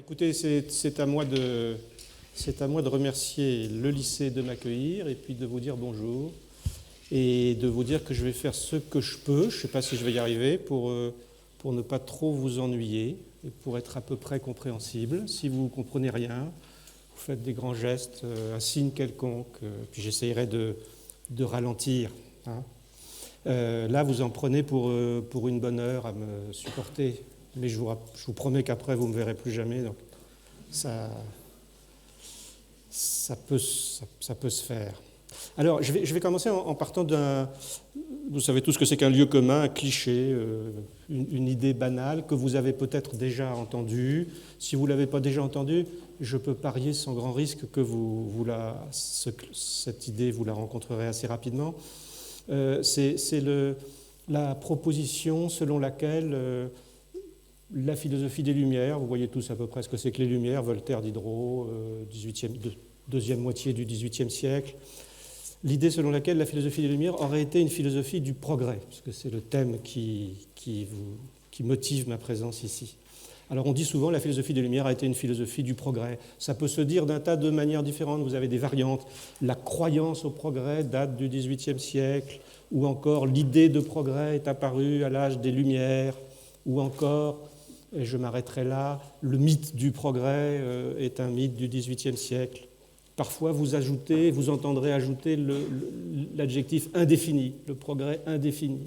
Écoutez, c'est à moi de remercier le lycée de m'accueillir et puis de vous dire bonjour et de vous dire que je vais faire ce que je peux, je ne sais pas si je vais y arriver, pour ne pas trop vous ennuyer et pour être à peu près compréhensible. Si vous ne comprenez rien, vous faites des grands gestes, un signe quelconque, puis j'essayerai de ralentir. Hein. Là, vous en prenez pour une bonne heure à me supporter. Mais je vous promets qu'après, vous ne me verrez plus jamais. Donc, ça peut se faire. Alors, je vais commencer en partant d'un... Vous savez tous ce que c'est qu'un lieu commun, un cliché, une idée banale que vous avez peut-être déjà entendue. Si vous ne l'avez pas déjà entendue, je peux parier sans grand risque que cette idée, vous la rencontrerez assez rapidement. C'est la proposition selon laquelle... la philosophie des Lumières, vous voyez tous à peu près ce que c'est que les Lumières, Voltaire, Diderot, deuxième moitié du XVIIIe siècle. L'idée selon laquelle la philosophie des Lumières aurait été une philosophie du progrès, parce que c'est le thème qui motive ma présence ici. Alors on dit souvent que la philosophie des Lumières a été une philosophie du progrès. Ça peut se dire d'un tas de manières différentes, vous avez des variantes. La croyance au progrès date du XVIIIe siècle, ou encore l'idée de progrès est apparue à l'âge des Lumières, ou encore... et je m'arrêterai là, le mythe du progrès est un mythe du XVIIIe siècle. Parfois, vous entendrez ajouter l'adjectif indéfini, le progrès indéfini.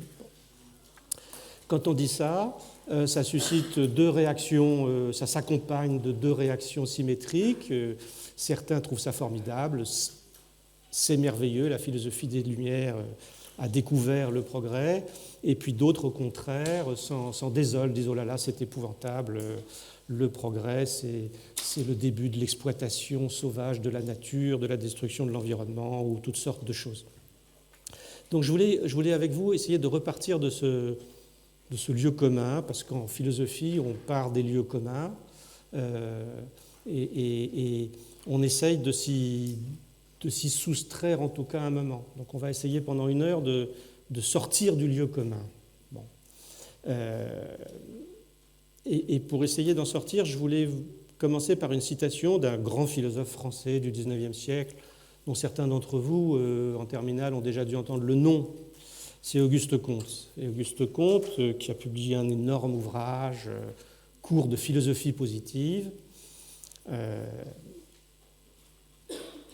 Quand on dit ça, ça suscite deux réactions, ça s'accompagne de deux réactions symétriques. Certains trouvent ça formidable, c'est merveilleux, la philosophie des Lumières a découvert le progrès, et puis d'autres, au contraire, s'en désolent, disent « oh là là, c'est épouvantable, le progrès, c'est le début de l'exploitation sauvage de la nature, de la destruction de l'environnement, ou toutes sortes de choses ». Donc je voulais avec vous essayer de repartir de ce lieu commun, parce qu'en philosophie, on part des lieux communs, et on essaye de s'y soustraire en tout cas un moment. Donc on va essayer pendant une heure de sortir du lieu commun. Bon. Et pour essayer d'en sortir, je voulais commencer par une citation d'un grand philosophe français du XIXe siècle, dont certains d'entre vous, en terminale, ont déjà dû entendre le nom. C'est Auguste Comte. Et Auguste Comte, qui a publié un énorme ouvrage, cours de philosophie positive,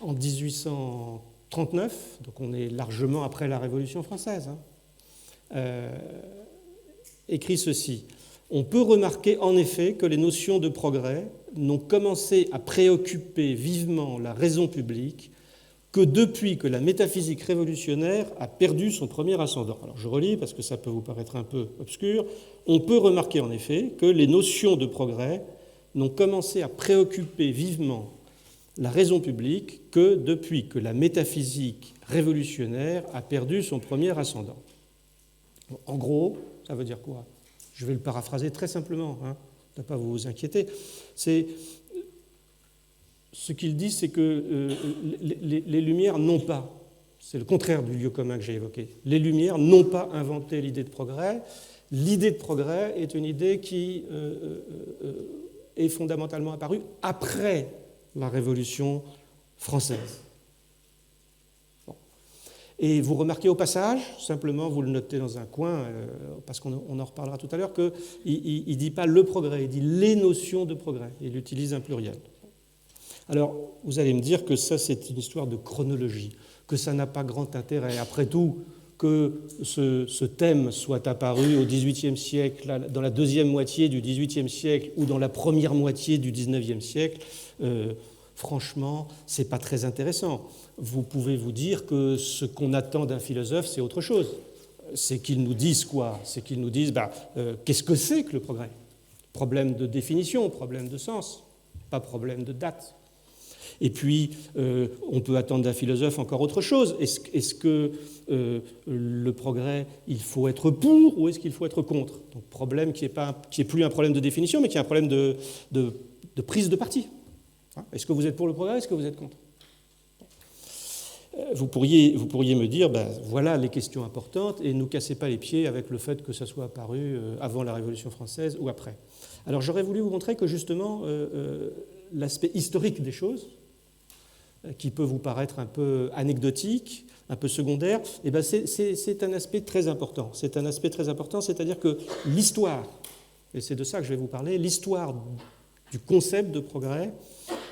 en 1839, donc on est largement après la Révolution française, écrit ceci. « On peut remarquer en effet que les notions de progrès n'ont commencé à préoccuper vivement la raison publique que depuis que la métaphysique révolutionnaire a perdu son premier ascendant. » Alors je relis parce que ça peut vous paraître un peu obscur. « On peut remarquer en effet que les notions de progrès n'ont commencé à préoccuper vivement la raison publique que depuis que la métaphysique révolutionnaire a perdu son premier ascendant. » En gros, ça veut dire quoi? Je vais le paraphraser très simplement, ne pas vous inquiéter. Ce qu'il dit, c'est que les Lumières n'ont pas, c'est le contraire du lieu commun que j'ai évoqué, les Lumières n'ont pas inventé l'idée de progrès. L'idée de progrès est une idée qui est fondamentalement apparue après la Révolution française. Bon. Et vous remarquez au passage, simplement vous le notez dans un coin, parce qu'on en reparlera tout à l'heure, qu'il ne dit pas le progrès, il dit les notions de progrès. Il utilise un pluriel. Alors, vous allez me dire que ça, c'est une histoire de chronologie, que ça n'a pas grand intérêt. Après tout, que ce thème soit apparu au XVIIIe siècle, dans la deuxième moitié du XVIIIe siècle ou dans la première moitié du XIXe siècle, franchement, ce n'est pas très intéressant. Vous pouvez vous dire que ce qu'on attend d'un philosophe, c'est autre chose. C'est qu'il nous dise quoi? C'est qu'il nous dise qu'est-ce que c'est que le progrès? Problème de définition, problème de sens, pas problème de date. Et puis, on peut attendre d'un philosophe encore autre chose. Est-ce que le progrès, il faut être pour ou est-ce qu'il faut être contre? Donc, problème qui est plus un problème de définition, mais qui est un problème de prise de parti. Est-ce que vous êtes pour le progrès? Est-ce que vous êtes contre? Vous pourriez me dire, voilà les questions importantes, et ne nous cassez pas les pieds avec le fait que ça soit apparu avant la Révolution française ou après. Alors j'aurais voulu vous montrer que justement l'aspect historique des choses, qui peut vous paraître un peu anecdotique, un peu secondaire, eh bien c'est un aspect très important. C'est un aspect très important, c'est-à-dire que l'histoire, et c'est de ça que je vais vous parler, l'histoire du concept de progrès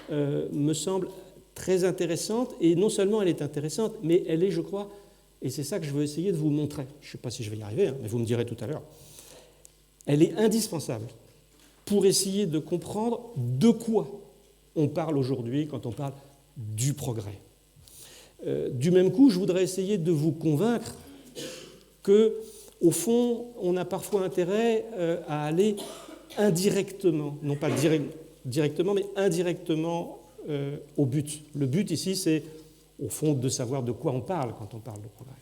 me semble très intéressante, et non seulement elle est intéressante, mais elle est, je crois, et c'est ça que je veux essayer de vous montrer, je ne sais pas si je vais y arriver, hein, mais vous me direz tout à l'heure, elle est indispensable pour essayer de comprendre de quoi on parle aujourd'hui quand on parle du progrès. Du même coup, je voudrais essayer de vous convaincre que, au fond, on a parfois intérêt à aller indirectement, non pas directement, mais indirectement au but. Le but ici, c'est au fond de savoir de quoi on parle quand on parle de progrès.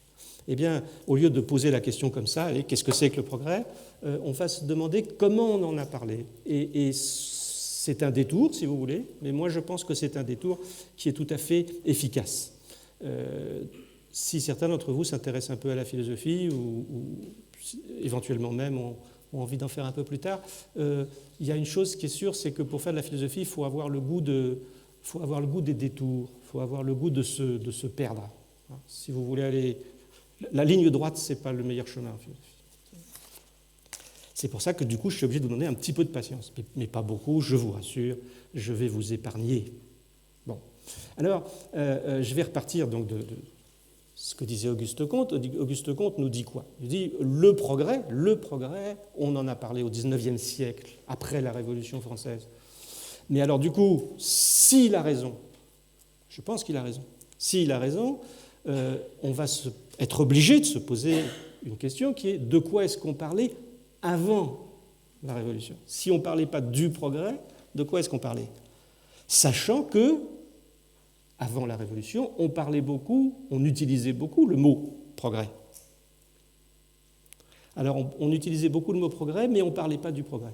Eh bien, au lieu de poser la question comme ça, et qu'est-ce que c'est que le progrès, on va se demander comment on en a parlé. Et c'est un détour, si vous voulez, mais moi je pense que c'est un détour qui est tout à fait efficace. Si certains d'entre vous s'intéressent un peu à la philosophie ou éventuellement même ont envie d'en faire un peu plus tard, il y a une chose qui est sûre, c'est que pour faire de la philosophie, il faut avoir le goût des détours, il faut avoir le goût de se perdre. Si vous voulez aller... La ligne droite, ce n'est pas le meilleur chemin en philosophie. C'est pour ça que du coup, je suis obligé de vous donner un petit peu de patience, mais pas beaucoup, je vous rassure, je vais vous épargner. Bon. Alors, je vais repartir donc de ce que disait Auguste Comte. Auguste Comte nous dit quoi? Il dit le progrès, on en a parlé au XIXe siècle, après la Révolution française. Mais alors du coup, s'il a raison, je pense qu'il a raison, s'il a raison, on va être obligé de se poser une question qui est de quoi est-ce qu'on parlait avant la Révolution? Si on ne parlait pas du progrès, de quoi est-ce qu'on parlait? Sachant que, avant la Révolution, on parlait beaucoup, on utilisait beaucoup le mot progrès. Alors on utilisait beaucoup le mot progrès, mais on ne parlait pas du progrès.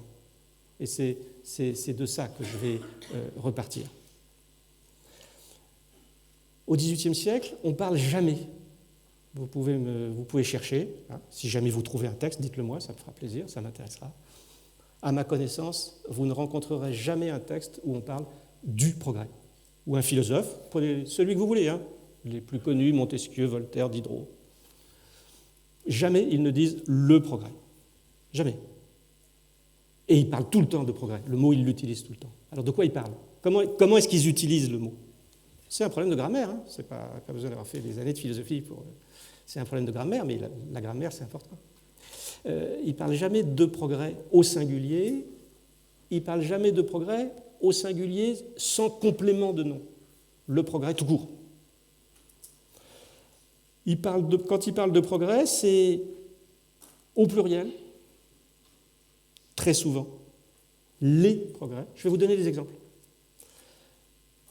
Et c'est de ça que je vais repartir. Au XVIIIe siècle, on ne parle jamais. Vous pouvez chercher. Hein. Si jamais vous trouvez un texte, dites-le moi, ça me fera plaisir, ça m'intéressera. À ma connaissance, vous ne rencontrerez jamais un texte où on parle du progrès. Ou un philosophe, prenez celui que vous voulez, hein, les plus connus, Montesquieu, Voltaire, Diderot. Jamais ils ne disent le progrès. Jamais. Et ils parlent tout le temps de progrès. Le mot, ils l'utilisent tout le temps. Alors de quoi ils parlent? Comment est-ce qu'ils utilisent le mot? C'est un problème de grammaire, hein. C'est pas besoin d'avoir fait des années de philosophie pour... C'est un problème de grammaire, mais la grammaire, c'est important. Il ne parle jamais de progrès au singulier, il ne parle jamais de progrès au singulier sans complément de nom. Le progrès tout court. Quand il parle de progrès, c'est au pluriel, très souvent, les progrès. Je vais vous donner des exemples.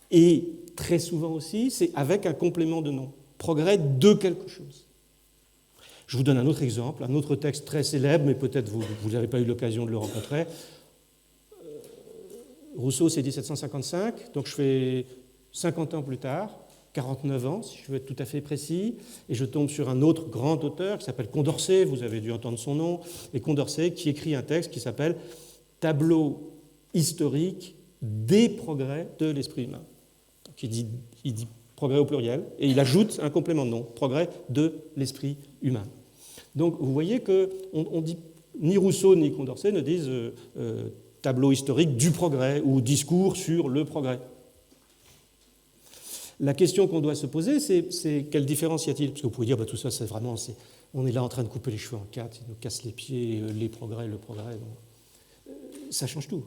Et très souvent aussi, c'est avec un complément de nom. Progrès de quelque chose. Je vous donne un autre exemple, un autre texte très célèbre, mais peut-être vous n'avez pas eu l'occasion de le rencontrer. Rousseau, c'est 1755, donc je fais 50 ans plus tard, 49 ans, si je veux être tout à fait précis, et je tombe sur un autre grand auteur qui s'appelle Condorcet, vous avez dû entendre son nom, et Condorcet qui écrit un texte qui s'appelle « Tableau historique des progrès de l'esprit humain ». Il dit progrès au pluriel, et il ajoute un complément de nom, progrès de l'esprit humain. Donc vous voyez que on dit, ni Rousseau ni Condorcet ne disent tableau historique du progrès ou discours sur le progrès. La question qu'on doit se poser, c'est quelle différence y a-t-il? Parce que vous pouvez dire, tout ça, c'est vraiment, on est là en train de couper les cheveux en quatre, ils nous cassent les pieds, les progrès, le progrès. Ça change tout.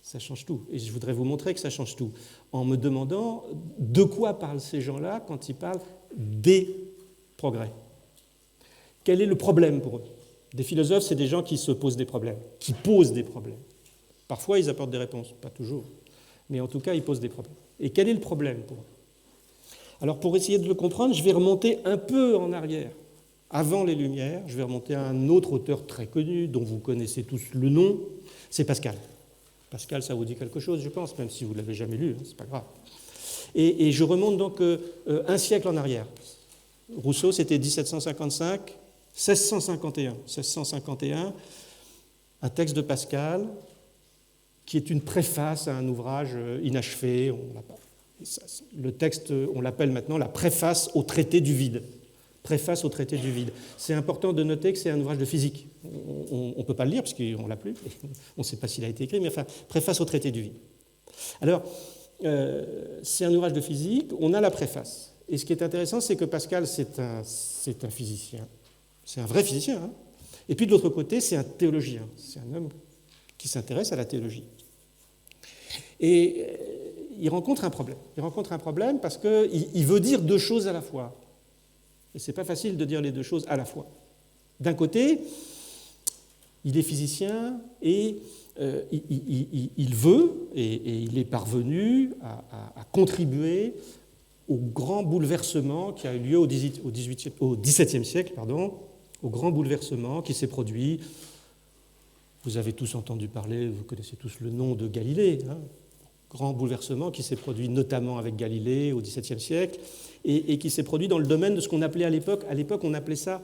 Ça change tout. Et je voudrais vous montrer que ça change tout. En me demandant de quoi parlent ces gens-là quand ils parlent des progrès. Quel est le problème pour eux? Des philosophes, c'est des gens qui se posent des problèmes, qui posent des problèmes. Parfois, ils apportent des réponses, pas toujours. Mais en tout cas, ils posent des problèmes. Et quel est le problème pour eux? Alors, pour essayer de le comprendre, je vais remonter un peu en arrière. Avant les Lumières, je vais remonter à un autre auteur très connu, dont vous connaissez tous le nom, c'est Pascal. Pascal, ça vous dit quelque chose, je pense, même si vous ne l'avez jamais lu, hein, c'est pas grave. Et je remonte donc un siècle en arrière. Rousseau, c'était 1755, 1651. un texte de Pascal qui est une préface à un ouvrage inachevé. Le texte, on l'appelle maintenant la préface au traité du vide. Préface au traité du vide. C'est important de noter que c'est un ouvrage de physique. On ne peut pas le lire parce qu'on ne l'a plus. On ne sait pas s'il a été écrit, mais enfin, préface au traité du vide. Alors, c'est un ouvrage de physique, on a la préface. Et ce qui est intéressant, c'est que Pascal, c'est un physicien. C'est un vrai physicien. Hein. Et puis de l'autre côté, c'est un théologien. C'est un homme qui s'intéresse à la théologie. Et il rencontre un problème. Il rencontre un problème parce qu'il veut dire deux choses à la fois. Et ce n'est pas facile de dire les deux choses à la fois. D'un côté, il est physicien et il veut, et il est parvenu à contribuer au grand bouleversement qui a eu lieu au XVIIe siècle, au grand bouleversement qui s'est produit. Vous avez tous entendu parler, vous connaissez tous le nom de Galilée, hein, grand bouleversement qui s'est produit notamment avec Galilée au XVIIe siècle et qui s'est produit dans le domaine de ce qu'on appelait à l'époque on appelait ça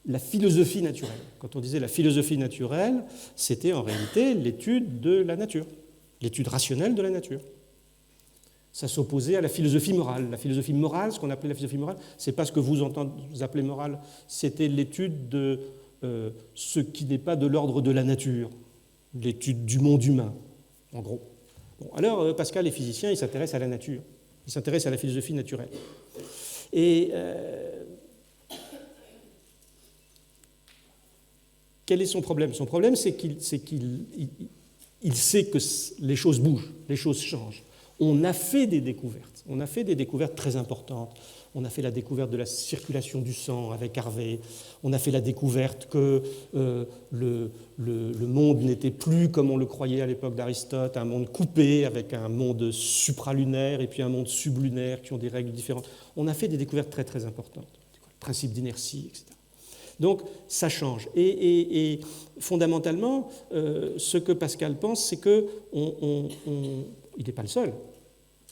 la philosophie naturelle. Quand on disait la philosophie naturelle, c'était en réalité l'étude de la nature, l'étude rationnelle de la nature. Ça s'opposait à la philosophie morale. La philosophie morale, ce qu'on appelait la philosophie morale, c'est pas ce que vous appelez morale, c'était l'étude de ce qui n'est pas de l'ordre de la nature, l'étude du monde humain, en gros. Bon, alors, Pascal est physicien, il s'intéresse à la nature, il s'intéresse à la philosophie naturelle. Et quel est son problème ? Son problème, c'est qu'il sait que les choses bougent, les choses changent. On a fait des découvertes très importantes. On a fait la découverte de la circulation du sang avec Harvey. On a fait la découverte que le monde n'était plus comme on le croyait à l'époque d'Aristote, un monde coupé avec un monde supralunaire et puis un monde sublunaire qui ont des règles différentes. On a fait des découvertes très très importantes, le principe d'inertie, etc. Donc ça change. Et fondamentalement, ce que Pascal pense, c'est que il n'est pas le seul.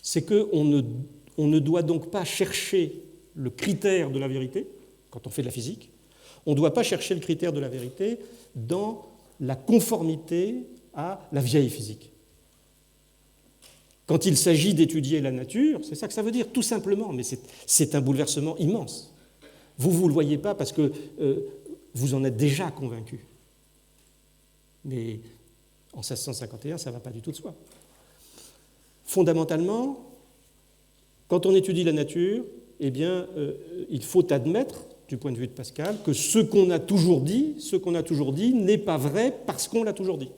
C'est qu'on ne doit donc pas chercher le critère de la vérité, quand on fait de la physique, on ne doit pas chercher le critère de la vérité dans la conformité à la vieille physique. Quand il s'agit d'étudier la nature, c'est ça que ça veut dire, tout simplement, mais c'est un bouleversement immense. Vous ne le voyez pas parce que vous en êtes déjà convaincu. Mais en 1651, ça ne va pas du tout de soi. Fondamentalement, quand on étudie la nature, eh bien, il faut admettre, du point de vue de Pascal, que ce qu'on a toujours dit n'est pas vrai parce qu'on l'a toujours dit.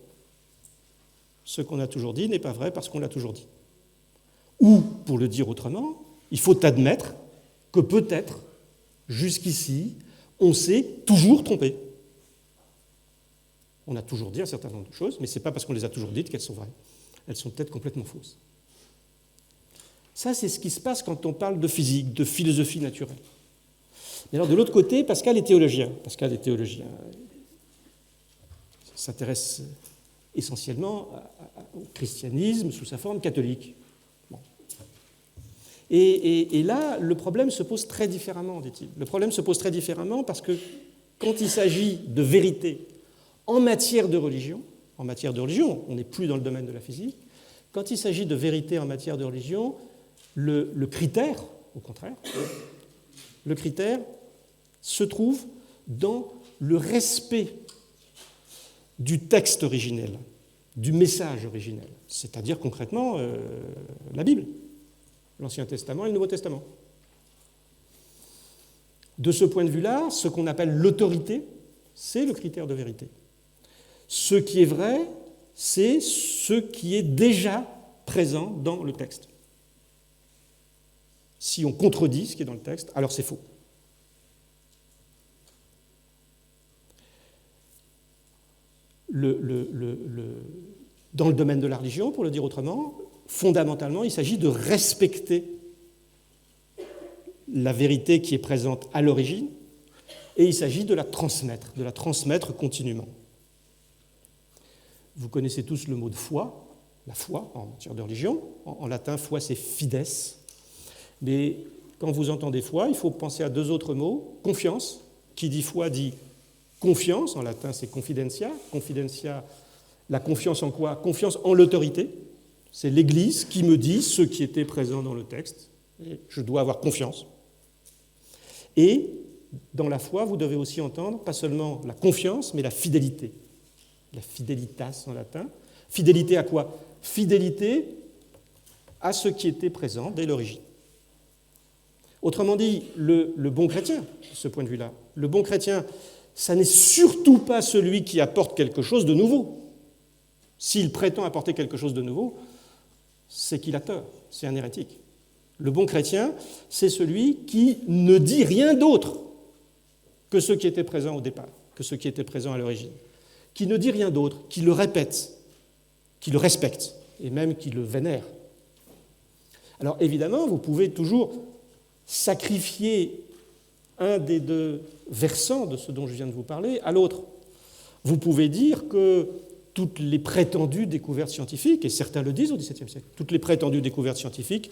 Ce qu'on a toujours dit n'est pas vrai parce qu'on l'a toujours dit. Ou, pour le dire autrement, il faut admettre que peut-être, jusqu'ici, on s'est toujours trompé. On a toujours dit un certain nombre de choses, mais ce n'est pas parce qu'on les a toujours dites qu'elles sont vraies. Elles sont peut-être complètement fausses. Ça, c'est ce qui se passe quand on parle de physique, de philosophie naturelle. Mais alors, de l'autre côté, Pascal est théologien. Il s'intéresse essentiellement au christianisme sous sa forme catholique. Bon. Et là, le problème se pose très différemment, dit-il. Le problème se pose très différemment parce que quand il s'agit de vérité en matière de religion, on n'est plus dans le domaine de la physique, quand il s'agit de vérité en matière de religion, le critère, au contraire, le critère se trouve dans le respect du texte originel, du message originel, c'est-à-dire concrètement la Bible, l'Ancien Testament et le Nouveau Testament. De ce point de vue-là, ce qu'on appelle l'autorité, c'est le critère de vérité. Ce qui est vrai, c'est ce qui est déjà présent dans le texte. Si on contredit ce qui est dans le texte, alors c'est faux. Dans le domaine de la religion, pour le dire autrement, fondamentalement, il s'agit de respecter la vérité qui est présente à l'origine, et il s'agit de la transmettre continuellement. Vous connaissez tous le mot de foi, la foi en matière de religion. En latin, foi, c'est fides. Mais quand vous entendez foi, il faut penser à deux autres mots. Confiance, qui dit foi dit confiance, en latin c'est confidentia, la confiance en quoi? Confiance en l'autorité. C'est l'Église qui me dit ce qui était présent dans le texte. Et je dois avoir confiance. Et dans la foi, vous devez aussi entendre pas seulement la confiance, mais la fidélité. La fidelitas en latin. Fidélité à quoi? Fidélité à ce qui était présent dès l'origine. Autrement dit, le bon chrétien, de ce point de vue-là, le bon chrétien, ça n'est surtout pas celui qui apporte quelque chose de nouveau. S'il prétend apporter quelque chose de nouveau, c'est qu'il a tort, c'est un hérétique. Le bon chrétien, c'est celui qui ne dit rien d'autre que ce qui était présent au départ, que ce qui était présent à l'origine, qui ne dit rien d'autre, qui le répète, qui le respecte, et même qui le vénère. Alors évidemment, vous pouvez toujours sacrifier un des deux versants de ce dont je viens de vous parler à l'autre. Vous pouvez dire que toutes les prétendues découvertes scientifiques, et certains le disent au XVIIe siècle, toutes les prétendues découvertes scientifiques,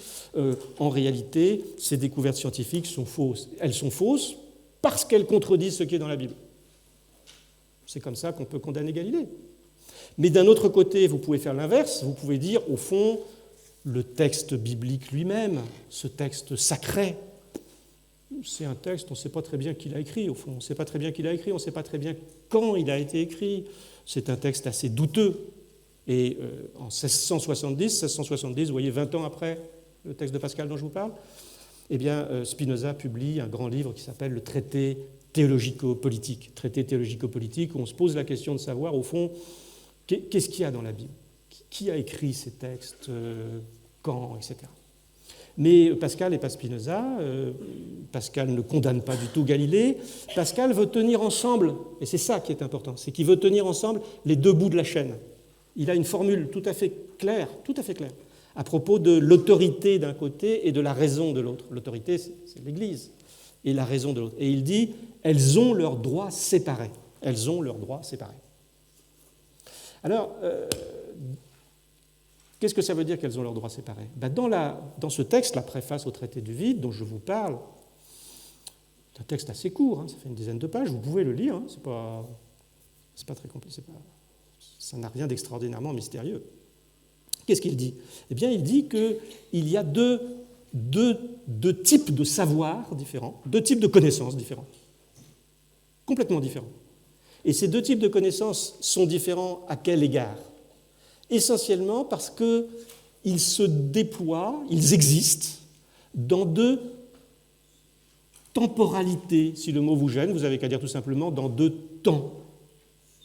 en réalité, ces découvertes scientifiques sont fausses. Elles sont fausses parce qu'elles contredisent ce qui est dans la Bible. C'est comme ça qu'on peut condamner Galilée. Mais d'un autre côté, vous pouvez faire l'inverse, vous pouvez dire, au fond, le texte biblique lui-même, ce texte sacré, c'est un texte, on ne sait pas très bien qui l'a écrit, au fond. On ne sait pas très bien qui l'a écrit, on ne sait pas très bien quand il a été écrit. C'est un texte assez douteux. Et en 1670, vous voyez, 20 ans après le texte de Pascal dont je vous parle, eh bien, Spinoza publie un grand livre qui s'appelle le Traité théologico-politique. Traité théologico-politique, où on se pose la question de savoir, au fond, qu'est-ce qu'il y a dans la Bible? Qui a écrit ces textes? Quand? Etc. Mais Pascal n'est pas Spinoza, Pascal ne condamne pas du tout Galilée, Pascal veut tenir ensemble, et c'est ça qui est important, c'est qu'il veut tenir ensemble les deux bouts de la chaîne. Il a une formule tout à fait claire, à propos de l'autorité d'un côté et de la raison de l'autre. L'autorité, c'est l'Église, et la raison de l'autre. Et il dit, elles ont leurs droits séparés. Elles ont leurs droits séparés. Alors, qu'est-ce que ça veut dire qu'elles ont leurs droits séparés? Dans ce texte, la préface au traité du vide, dont je vous parle, c'est un texte assez court, ça fait une dizaine de pages, vous pouvez le lire, c'est pas très compliqué, ça n'a rien d'extraordinairement mystérieux. Qu'est-ce qu'il dit? Eh bien, il dit qu'il y a deux types de savoirs différents, deux types de connaissances différents, complètement différents. Et ces deux types de connaissances sont différents à quel égard? Essentiellement parce qu'ils se déploient, ils existent dans deux temporalités. Si le mot vous gêne, vous n'avez qu'à dire tout simplement dans deux temps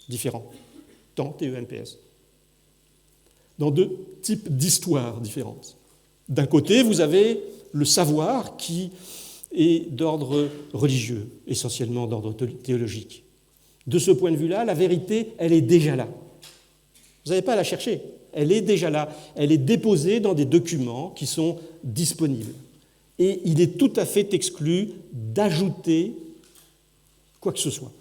différents. Temps, T-E-M-P-S. Dans deux types d'histoires différentes. D'un côté, vous avez le savoir qui est d'ordre religieux, essentiellement d'ordre théologique. De ce point de vue-là, la vérité, elle est déjà là. Vous n'avez pas à la chercher, elle est déjà là, elle est déposée dans des documents qui sont disponibles. Et il est tout à fait exclu d'ajouter quoi que ce soit.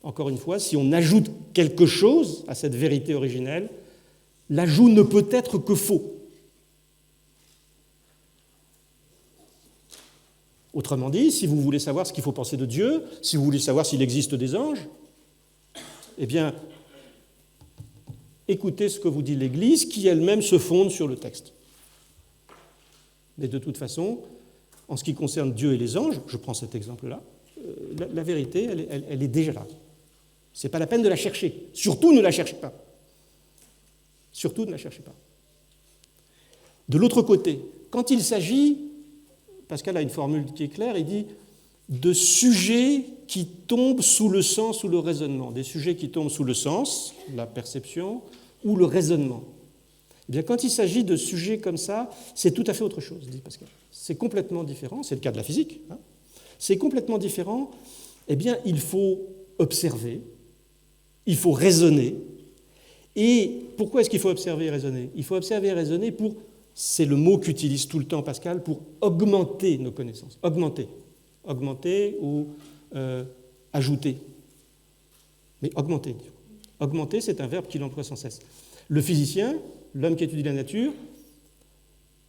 Encore une fois, si on ajoute quelque chose à cette vérité originelle, l'ajout ne peut être que faux. Autrement dit, si vous voulez savoir ce qu'il faut penser de Dieu, si vous voulez savoir s'il existe des anges, eh bien, écoutez ce que vous dit l'Église, qui elle-même se fonde sur le texte. Mais de toute façon, en ce qui concerne Dieu et les anges, je prends cet exemple-là, la vérité, elle est déjà là. Ce n'est pas la peine de la chercher. Surtout ne la cherchez pas. Surtout ne la cherchez pas. De l'autre côté, quand il s'agit, Pascal a une formule qui est claire, il dit de sujets qui tombent sous le sens ou le raisonnement, des sujets qui tombent sous le sens, la perception, ou le raisonnement. Eh bien, quand il s'agit de sujets comme ça, c'est tout à fait autre chose, dit Pascal. C'est complètement différent, c'est le cas de la physique, c'est complètement différent. Eh bien, il faut observer, il faut raisonner. Et pourquoi est-ce qu'il faut observer et raisonner? Il faut observer et raisonner pour, c'est le mot qu'utilise tout le temps Pascal, pour augmenter nos connaissances. Augmenter ou ajouter. Mais augmenter. Augmenter, c'est un verbe qu'il emploie sans cesse. Le physicien, l'homme qui étudie la nature,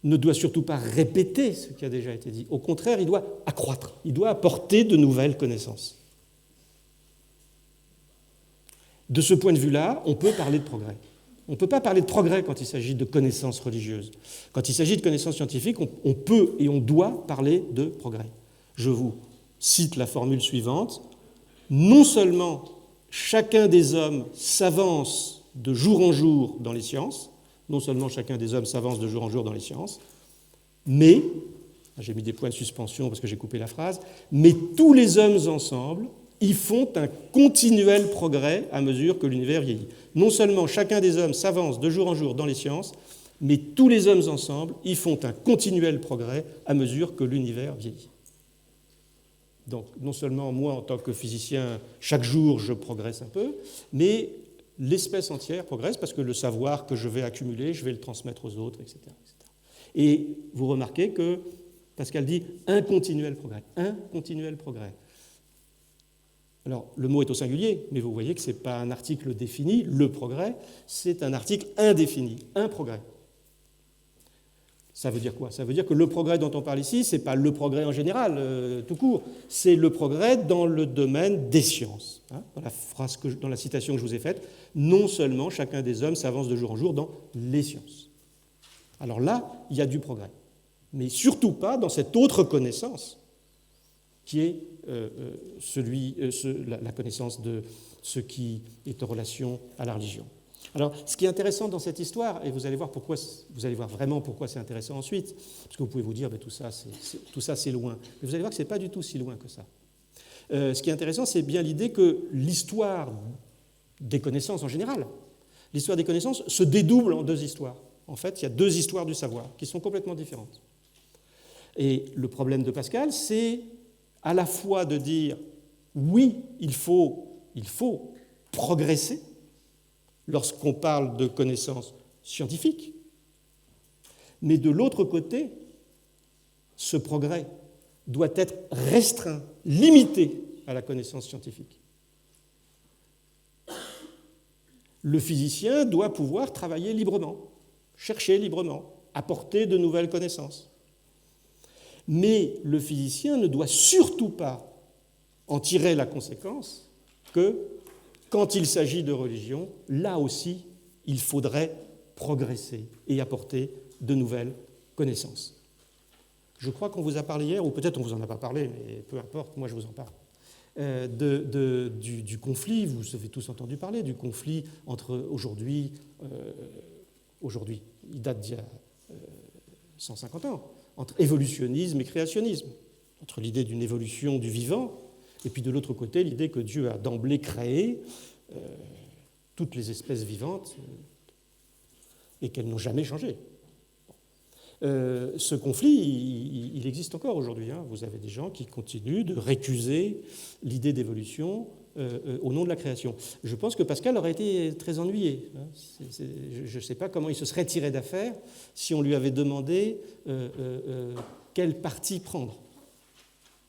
ne doit surtout pas répéter ce qui a déjà été dit. Au contraire, il doit accroître, il doit apporter de nouvelles connaissances. De ce point de vue-là, on peut parler de progrès. On ne peut pas parler de progrès quand il s'agit de connaissances religieuses. Quand il s'agit de connaissances scientifiques, on peut et on doit parler de progrès. Je vous cite la formule suivante. Non seulement chacun des hommes s'avance de jour en jour dans les sciences, non seulement chacun des hommes s'avance de jour en jour dans les sciences, mais, j'ai mis des points de suspension parce que j'ai coupé la phrase, mais tous les hommes ensemble y font un continuel progrès à mesure que l'univers vieillit. Non seulement chacun des hommes s'avance de jour en jour dans les sciences, mais tous les hommes ensemble y font un continuel progrès à mesure que l'univers vieillit. Donc, non seulement moi, en tant que physicien, chaque jour, je progresse un peu, mais l'espèce entière progresse parce que le savoir que je vais accumuler, je vais le transmettre aux autres, etc. Et vous remarquez que Pascal dit un continuel progrès. Un continuel progrès. Alors, le mot est au singulier, mais vous voyez que ce n'est pas un article défini, le progrès, c'est un article indéfini, un progrès. Ça veut dire quoi? Ça veut dire que le progrès dont on parle ici, ce n'est pas le progrès en général, tout court, c'est le progrès dans le domaine des sciences. Hein, dans la citation que je vous ai faite, non seulement chacun des hommes s'avance de jour en jour dans les sciences. Alors là, il y a du progrès, mais surtout pas dans cette autre connaissance qui est la connaissance de ce qui est en relation à la religion. Alors, ce qui est intéressant dans cette histoire, et vous allez voir vraiment pourquoi c'est intéressant ensuite, parce que vous pouvez vous dire, mais tout ça c'est loin. Mais vous allez voir que ce n'est pas du tout si loin que ça. Ce qui est intéressant, c'est bien l'idée que l'histoire des connaissances en général, l'histoire des connaissances se dédouble en deux histoires. En fait, il y a deux histoires du savoir qui sont complètement différentes. Et le problème de Pascal, c'est à la fois de dire, oui, il faut progresser, lorsqu'on parle de connaissances scientifiques, mais de l'autre côté, ce progrès doit être restreint, limité à la connaissance scientifique. Le physicien doit pouvoir travailler librement, chercher librement, apporter de nouvelles connaissances. Mais le physicien ne doit surtout pas en tirer la conséquence que quand il s'agit de religion, là aussi, il faudrait progresser et apporter de nouvelles connaissances. Je crois qu'on vous a parlé hier, ou peut-être on ne vous en a pas parlé, mais peu importe, moi je vous en parle, du conflit, vous avez tous entendu parler, du conflit entre aujourd'hui, il date d'il y a 150 ans, entre évolutionnisme et créationnisme, entre l'idée d'une évolution du vivant, et puis de l'autre côté, l'idée que Dieu a d'emblée créé toutes les espèces vivantes et qu'elles n'ont jamais changé. Ce conflit, il existe encore aujourd'hui. Hein. Vous avez des gens qui continuent de récuser l'idée d'évolution au nom de la création. Je pense que Pascal aurait été très ennuyé. Hein. Je ne sais pas comment il se serait tiré d'affaire si on lui avait demandé quel parti prendre.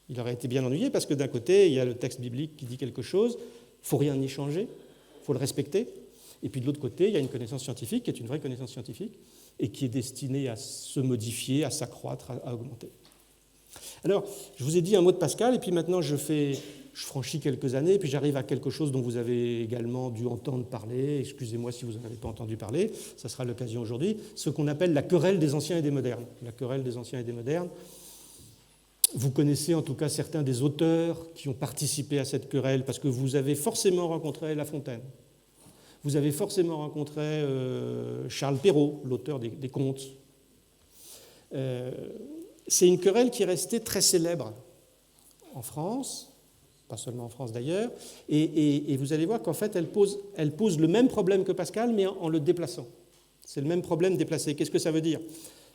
Il aurait été bien ennuyé parce que d'un côté, il y a le texte biblique qui dit quelque chose, il ne faut rien y changer, il faut le respecter. Et puis de l'autre côté, il y a une connaissance scientifique qui est une vraie connaissance scientifique et qui est destinée à se modifier, à s'accroître, à augmenter. Alors, je vous ai dit un mot de Pascal et puis maintenant je franchis quelques années et puis j'arrive à quelque chose dont vous avez également dû entendre parler. Excusez-moi si vous n'en avez pas entendu parler, ça sera l'occasion aujourd'hui, ce qu'on appelle la querelle des anciens et des modernes. La querelle des anciens et des modernes. Vous connaissez en tout cas certains des auteurs qui ont participé à cette querelle parce que vous avez forcément rencontré La Fontaine. Vous avez forcément rencontré Charles Perrault, l'auteur des Contes. C'est une querelle qui est restée très célèbre en France, pas seulement en France d'ailleurs, et vous allez voir qu'en fait elle pose le même problème que Pascal, mais en le déplaçant. C'est le même problème déplacé. Qu'est-ce que ça veut dire?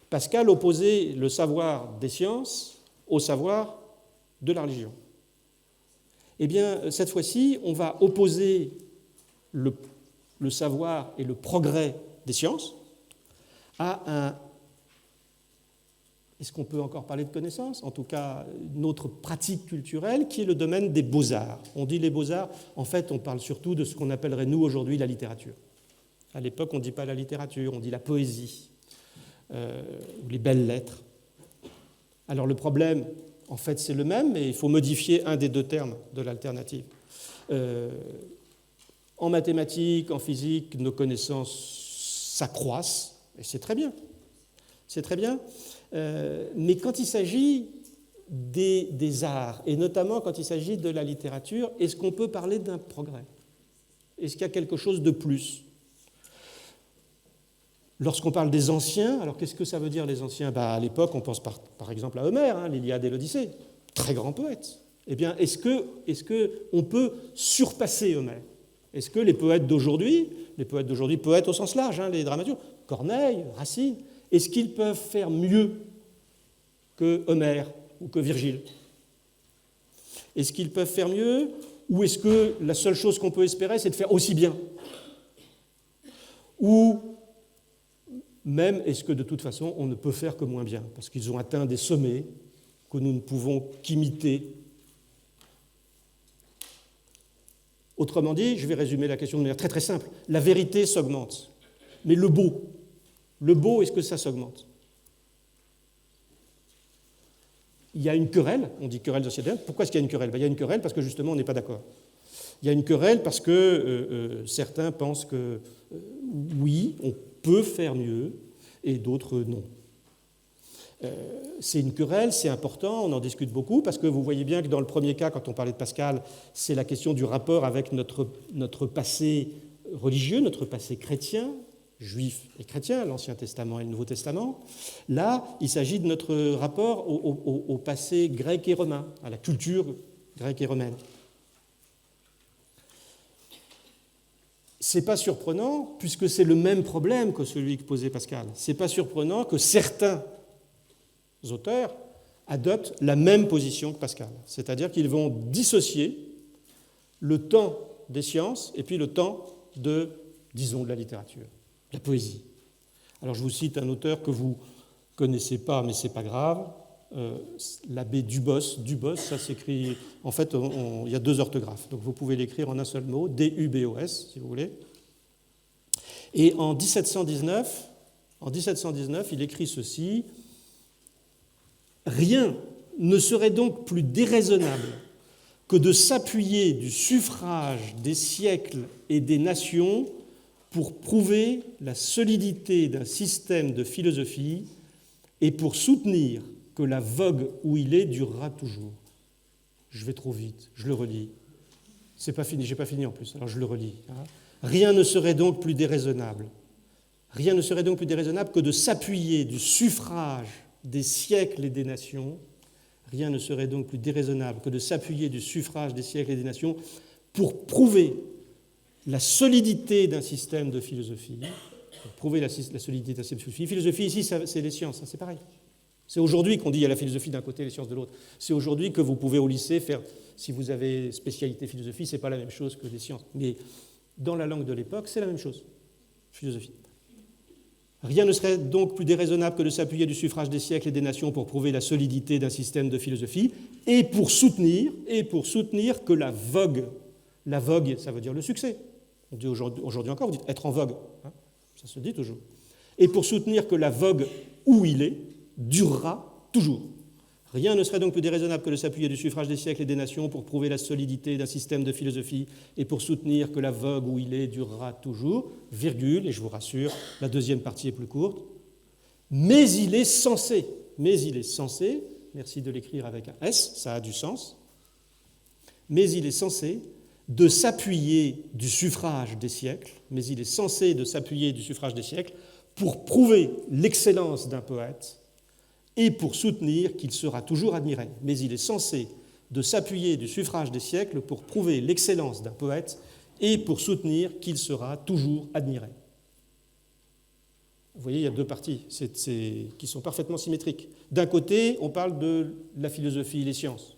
Pascal opposait le savoir des sciences au savoir de la religion. Eh bien, cette fois-ci, on va opposer le savoir et le progrès des sciences à un... Est-ce qu'on peut encore parler de connaissance? En tout cas, une autre pratique culturelle qui est le domaine des beaux-arts. On dit les beaux-arts, en fait, on parle surtout de ce qu'on appellerait, nous, aujourd'hui, la littérature. À l'époque, on ne dit pas la littérature, on dit la poésie, ou les belles lettres. Alors le problème, en fait, c'est le même, mais il faut modifier un des deux termes de l'alternative. En mathématiques, en physique, nos connaissances s'accroissent, et c'est très bien. C'est très bien. Mais quand il s'agit des arts, et notamment quand il s'agit de la littérature, est-ce qu'on peut parler d'un progrès? Est-ce qu'il y a quelque chose de plus? Lorsqu'on parle des anciens, alors qu'est-ce que ça veut dire les anciens? À l'époque, on pense par exemple à Homère, l'Iliade et l'Odyssée, très grand poète. Eh bien, est-ce qu'on peut surpasser Homère? Est-ce que les poètes d'aujourd'hui, poètes au sens large, les dramaturges, Corneille, Racine, est-ce qu'ils peuvent faire mieux que Homère ou que Virgile? Est-ce qu'ils peuvent faire mieux, ou est-ce que la seule chose qu'on peut espérer, c'est de faire aussi bien? Ou même, est-ce que de toute façon, on ne peut faire que moins bien, parce qu'ils ont atteint des sommets que nous ne pouvons qu'imiter? Autrement dit, je vais résumer la question de manière très très simple. La vérité s'augmente, mais le beau, est-ce que ça s'augmente? Il y a une querelle, on dit querelle sociétale. Pourquoi est-ce qu'il y a une querelle? Il y a une querelle parce que justement on n'est pas d'accord. Il y a une querelle parce que certains pensent que oui, on peut faire mieux, et d'autres non. C'est une querelle, c'est important, on en discute beaucoup, parce que vous voyez bien que dans le premier cas, quand on parlait de Pascal, c'est la question du rapport avec notre passé religieux, notre passé chrétien, juif et chrétien, l'Ancien Testament et le Nouveau Testament. Là, il s'agit de notre rapport au passé grec et romain, à la culture grecque et romaine. Ce n'est pas surprenant, puisque c'est le même problème que celui que posait Pascal. Ce n'est pas surprenant que certains auteurs adoptent la même position que Pascal, c'est-à-dire qu'ils vont dissocier le temps des sciences et puis le temps de la littérature, de la poésie. Alors je vous cite un auteur que vous ne connaissez pas, mais ce n'est pas grave, l'abbé Dubos, ça s'écrit, en fait il y a deux orthographes, donc vous pouvez l'écrire en un seul mot, D-U-B-O-S si vous voulez. Et en 1719, il écrit ceci: « Rien ne serait donc plus déraisonnable que de s'appuyer du suffrage des siècles et des nations pour prouver la solidité d'un système de philosophie et pour soutenir que la vogue où il est durera toujours. » Je vais trop vite, je le relis. C'est pas fini, j'ai pas fini en plus, alors je le relis. Rien ne serait donc plus déraisonnable. Rien ne serait donc plus déraisonnable que de s'appuyer du suffrage des siècles et des nations. Rien ne serait donc plus déraisonnable que de s'appuyer du suffrage des siècles et des nations pour prouver la solidité d'un système de philosophie. Pour prouver la solidité d'un système de philosophie. Philosophie, ici, c'est les sciences, c'est pareil. C'est aujourd'hui qu'on dit il y a la philosophie d'un côté et les sciences de l'autre. C'est aujourd'hui que vous pouvez au lycée faire, si vous avez spécialité philosophie, ce n'est pas la même chose que des sciences. Mais dans la langue de l'époque, c'est la même chose, philosophie. Rien ne serait donc plus déraisonnable que de s'appuyer du suffrage des siècles et des nations pour prouver la solidité d'un système de philosophie et pour soutenir que la vogue, ça veut dire le succès. On dit aujourd'hui encore, vous dites être en vogue, ça se dit toujours. Et pour soutenir que la vogue où il est durera toujours. Rien ne serait donc plus déraisonnable que de s'appuyer du suffrage des siècles et des nations pour prouver la solidité d'un système de philosophie et pour soutenir que la vogue où il est durera toujours, virgule, et je vous rassure, la deuxième partie est plus courte, mais il est censé, merci de l'écrire avec un S, ça a du sens, mais il est censé de s'appuyer du suffrage des siècles, pour prouver l'excellence d'un poète et pour soutenir qu'il sera toujours admiré. Mais il est censé de s'appuyer du suffrage des siècles pour prouver l'excellence d'un poète et pour soutenir qu'il sera toujours admiré. Vous voyez, il y a deux parties qui sont parfaitement symétriques. D'un côté, on parle de la philosophie et les sciences.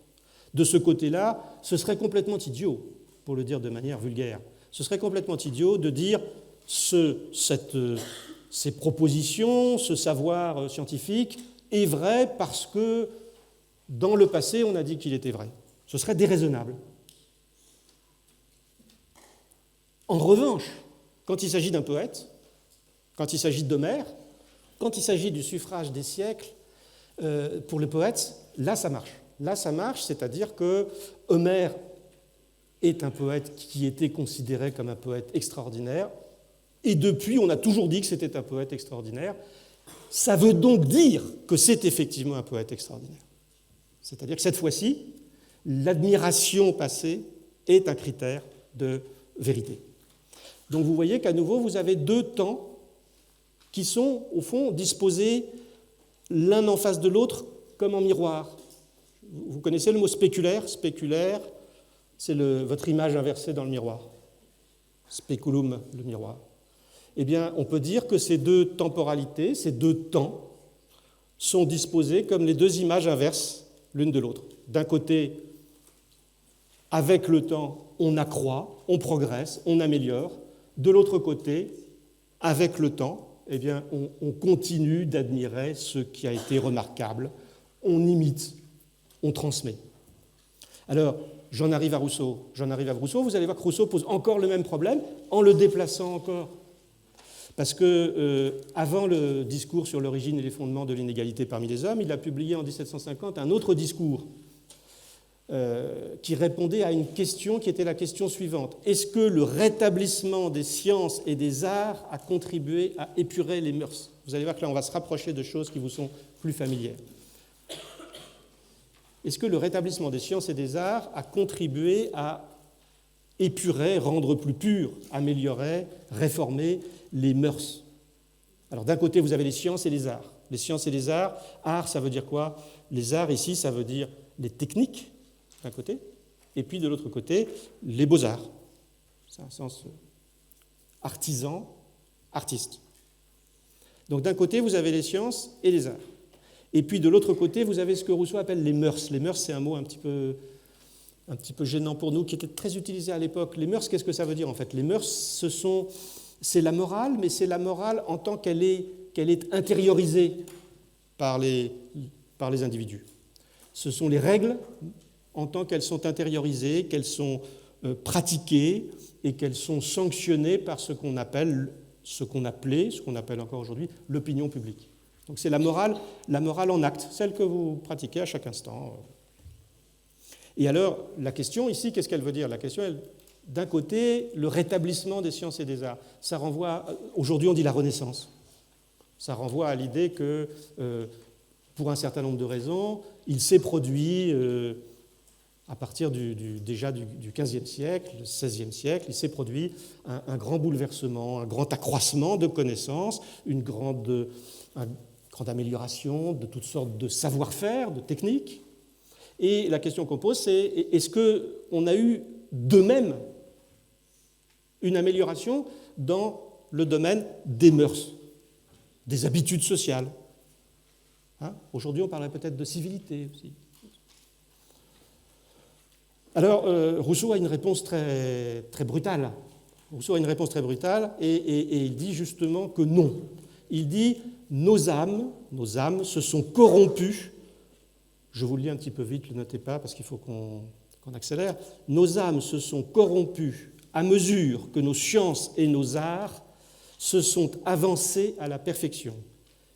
De ce côté-là, ce serait complètement idiot, pour le dire de manière vulgaire, ce serait complètement idiot de dire ces propositions, ce savoir scientifique est vrai parce que dans le passé, on a dit qu'il était vrai. Ce serait déraisonnable. En revanche, quand il s'agit d'un poète, quand il s'agit d'Homère, quand il s'agit du suffrage des siècles, pour le poète, là ça marche. Là ça marche, c'est-à-dire que Homère est un poète qui était considéré comme un poète extraordinaire, et depuis, on a toujours dit que c'était un poète extraordinaire. Ça veut donc dire que c'est effectivement un poète extraordinaire. C'est-à-dire que cette fois-ci, l'admiration passée est un critère de vérité. Donc vous voyez qu'à nouveau, vous avez deux temps qui sont, au fond, disposés l'un en face de l'autre comme en miroir. Vous connaissez le mot spéculaire? Spéculaire, c'est votre image inversée dans le miroir. Speculum, le miroir. Eh bien, on peut dire que ces deux temporalités, ces deux temps, sont disposés comme les deux images inverses l'une de l'autre. D'un côté, avec le temps, on accroît, on progresse, on améliore. De l'autre côté, avec le temps, eh bien, on continue d'admirer ce qui a été remarquable, on imite, on transmet. Alors, j'en arrive à Rousseau. Vous allez voir que Rousseau pose encore le même problème en le déplaçant encore. Parce que, avant le discours sur l'origine et les fondements de l'inégalité parmi les hommes, il a publié en 1750 un autre discours qui répondait à une question qui était la question suivante. Est-ce que le rétablissement des sciences et des arts a contribué à épurer les mœurs? Vous allez voir que là, on va se rapprocher de choses qui vous sont plus familières. Est-ce que le rétablissement des sciences et des arts a contribué à épurer, rendre plus pur, améliorer, réformer les mœurs? Alors d'un côté, vous avez les sciences et les arts. Les sciences et les arts, art, ça veut dire quoi? Les arts, ici, ça veut dire les techniques, d'un côté, et puis de l'autre côté, les beaux-arts. C'est un sens artisan, artiste. Donc d'un côté, vous avez les sciences et les arts. Et puis de l'autre côté, vous avez ce que Rousseau appelle les mœurs. Les mœurs, c'est un mot un petit peu gênant pour nous, qui était très utilisé à l'époque. Les mœurs, qu'est-ce que ça veut dire en fait? Les mœurs, c'est la morale, mais c'est la morale en tant qu'elle est intériorisée par les individus. Ce sont les règles en tant qu'elles sont intériorisées, qu'elles sont pratiquées et qu'elles sont sanctionnées par ce qu'on appelle encore aujourd'hui l'opinion publique. Donc c'est la morale en acte, celle que vous pratiquez à chaque instant. Et alors, la question ici, qu'est-ce qu'elle veut dire? La question, d'un côté, le rétablissement des sciences et des arts. Ça renvoie, aujourd'hui on dit la Renaissance. Ça renvoie à l'idée que, pour un certain nombre de raisons, il s'est produit, à partir déjà du XVe siècle, le XVIe siècle, il s'est produit un grand bouleversement, un grand accroissement de connaissances, une grande amélioration de toutes sortes de savoir-faire, de techniques. Et la question qu'on pose, c'est est-ce qu'on a eu de même une amélioration dans le domaine des mœurs, des habitudes sociales? Aujourd'hui, on parlerait peut-être de civilité aussi. Alors, Rousseau a une réponse très, très brutale. Et il dit justement que non. Il dit nos âmes se sont corrompues. Je vous le lis un petit peu vite, ne le notez pas parce qu'il faut qu'on accélère. Nos âmes se sont corrompues à mesure que nos sciences et nos arts se sont avancés à la perfection.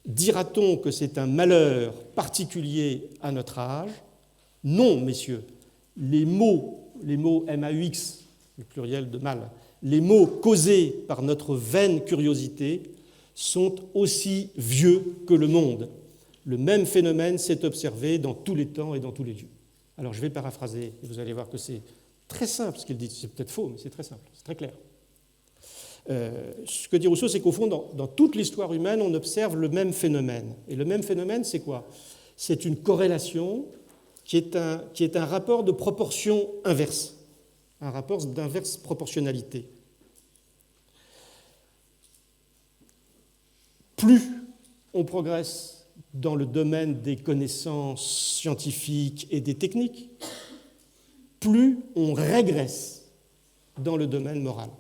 Dira-t-on que c'est un malheur particulier à notre âge? Non, messieurs. Les mots MAUX, le pluriel de mal, les mots causés par notre vaine curiosité sont aussi vieux que le monde. Le même phénomène s'est observé dans tous les temps et dans tous les lieux. Alors je vais paraphraser, et vous allez voir que c'est très simple ce qu'il dit. C'est peut-être faux, mais c'est très simple, c'est très clair. Ce que dit Rousseau, c'est qu'au fond, dans toute l'histoire humaine, on observe le même phénomène. Et le même phénomène, c'est quoi? C'est une corrélation qui est un rapport de proportion inverse, un rapport d'inverse proportionnalité. Plus on progresse dans le domaine des connaissances scientifiques et des techniques, plus on régresse dans le domaine moral.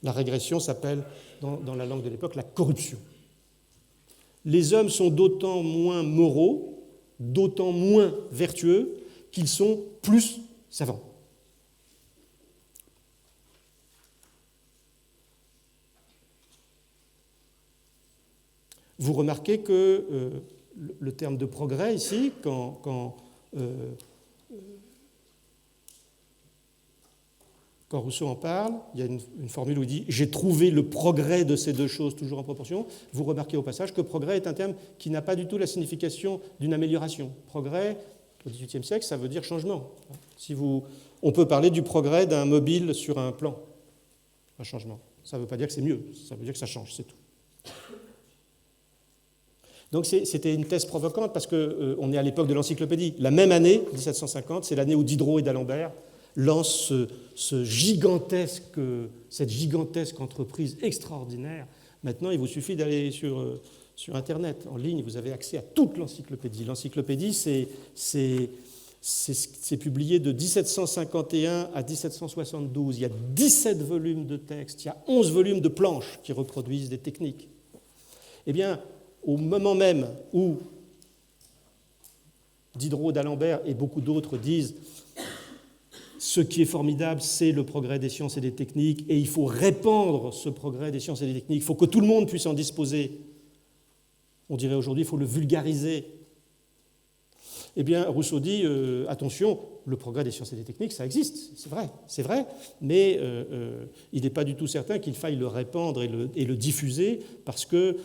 La régression s'appelle, dans la langue de l'époque, la corruption. Les hommes sont d'autant moins moraux, d'autant moins vertueux qu'ils sont plus savants. Vous remarquez que le terme de progrès ici, quand quand Rousseau en parle, il y a une formule où il dit « j'ai trouvé le progrès de ces deux choses toujours en proportion ». Vous remarquez au passage que progrès est un terme qui n'a pas du tout la signification d'une amélioration. Progrès, au XVIIIe siècle, ça veut dire changement. On peut parler du progrès d'un mobile sur un plan, un changement. Ça ne veut pas dire que c'est mieux, ça veut dire que ça change, c'est tout. Donc c'était une thèse provocante parce qu'on est à l'époque de l'encyclopédie. La même année, 1750, c'est l'année où Diderot et d'Alembert lancent cette gigantesque entreprise extraordinaire. Maintenant, il vous suffit d'aller sur Internet, en ligne, vous avez accès à toute l'encyclopédie. L'encyclopédie, c'est publié de 1751 à 1772. Il y a 17 volumes de textes, il y a 11 volumes de planches qui reproduisent des techniques. Eh bien, au moment même où Diderot, d'Alembert et beaucoup d'autres disent ce qui est formidable, c'est le progrès des sciences et des techniques, et il faut répandre ce progrès des sciences et des techniques, il faut que tout le monde puisse en disposer. On dirait aujourd'hui, il faut le vulgariser. Eh bien, Rousseau dit, attention, le progrès des sciences et des techniques, ça existe, c'est vrai, mais il n'est pas du tout certain qu'il faille le répandre et le diffuser, parce que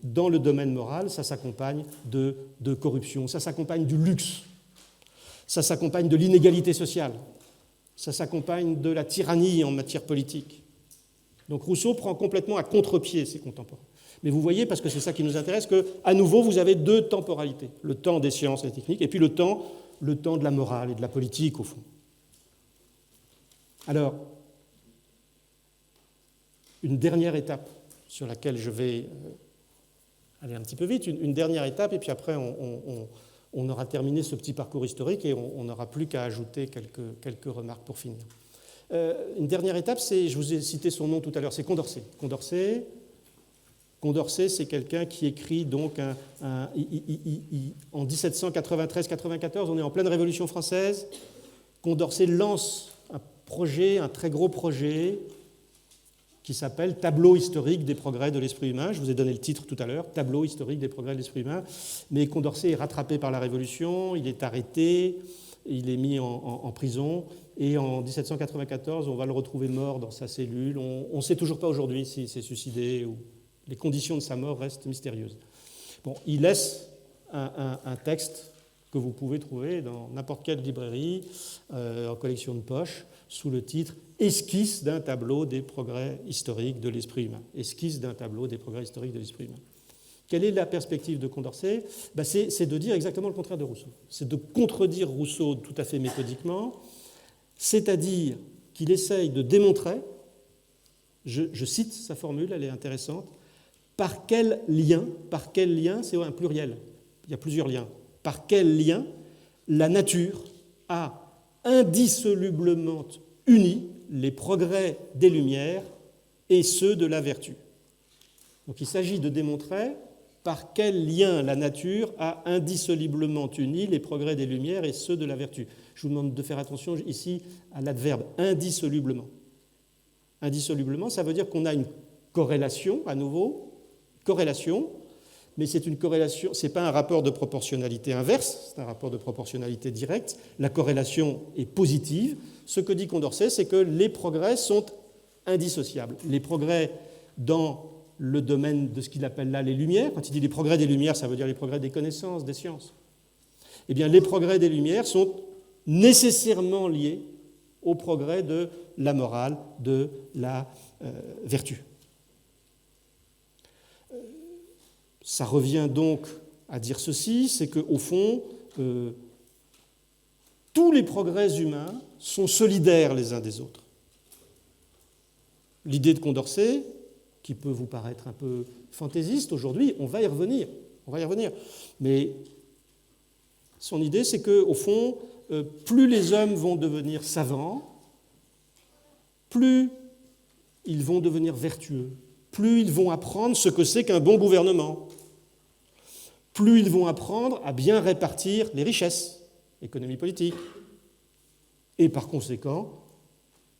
dans le domaine moral, ça s'accompagne de corruption, ça s'accompagne du luxe, ça s'accompagne de l'inégalité sociale, ça s'accompagne de la tyrannie en matière politique. Donc Rousseau prend complètement à contre-pied ses contemporains. Mais vous voyez, parce que c'est ça qui nous intéresse, qu'à nouveau, vous avez deux temporalités. Le temps des sciences et des techniques, et puis le temps de la morale et de la politique, au fond. Alors, une dernière étape sur laquelle je vais aller un petit peu vite, une dernière étape, et puis après, on aura terminé ce petit parcours historique et on n'aura plus qu'à ajouter quelques remarques pour finir. Une dernière étape, je vous ai cité son nom tout à l'heure, c'est Condorcet. Condorcet, c'est quelqu'un qui écrit donc en 1793-94, on est en pleine Révolution française. Condorcet lance un très gros projet qui s'appelle Tableau historique des progrès de l'esprit humain. Je vous ai donné le titre tout à l'heure, Tableau historique des progrès de l'esprit humain. Mais Condorcet est rattrapé par la Révolution, il est arrêté, il est mis en prison. Et en 1794, on va le retrouver mort dans sa cellule. On ne sait toujours pas aujourd'hui s'il s'est suicidé ou... Les conditions de sa mort restent mystérieuses. Bon, il laisse un texte que vous pouvez trouver dans n'importe quelle librairie, en collection de poche, sous le titre « Esquisse d'un tableau des progrès historiques de l'esprit humain ». Esquisse d'un tableau des progrès historiques de l'esprit humain. Quelle est la perspective de Condorcet ? C'est de dire exactement le contraire de Rousseau. C'est de contredire Rousseau tout à fait méthodiquement, c'est-à-dire qu'il essaye de démontrer, je cite sa formule, elle est intéressante, par quel lien, c'est un pluriel, il y a plusieurs liens, par quel lien la nature a indissolublement uni les progrès des Lumières et ceux de la vertu. Donc il s'agit de démontrer par quel lien la nature a indissolublement uni les progrès des Lumières et ceux de la vertu. Je vous demande de faire attention ici à l'adverbe indissolublement. Indissolublement, ça veut dire qu'on a une corrélation, à nouveau, mais c'est une corrélation, ce n'est pas un rapport de proportionnalité inverse, c'est un rapport de proportionnalité directe. La corrélation est positive. Ce que dit Condorcet, c'est que les progrès sont indissociables. Les progrès dans le domaine de ce qu'il appelle là les Lumières, quand il dit les progrès des Lumières, ça veut dire les progrès des connaissances, des sciences. Eh bien, les progrès des Lumières sont nécessairement liés aux progrès de la morale, de la vertu. Ça revient donc à dire ceci, c'est qu'au fond, tous les progrès humains sont solidaires les uns des autres. L'idée de Condorcet, qui peut vous paraître un peu fantaisiste aujourd'hui, on va y revenir. Mais son idée, c'est qu'au fond, plus les hommes vont devenir savants, plus ils vont devenir vertueux, plus ils vont apprendre ce que c'est qu'un bon gouvernement, plus ils vont apprendre à bien répartir les richesses, l'économie politique, et par conséquent,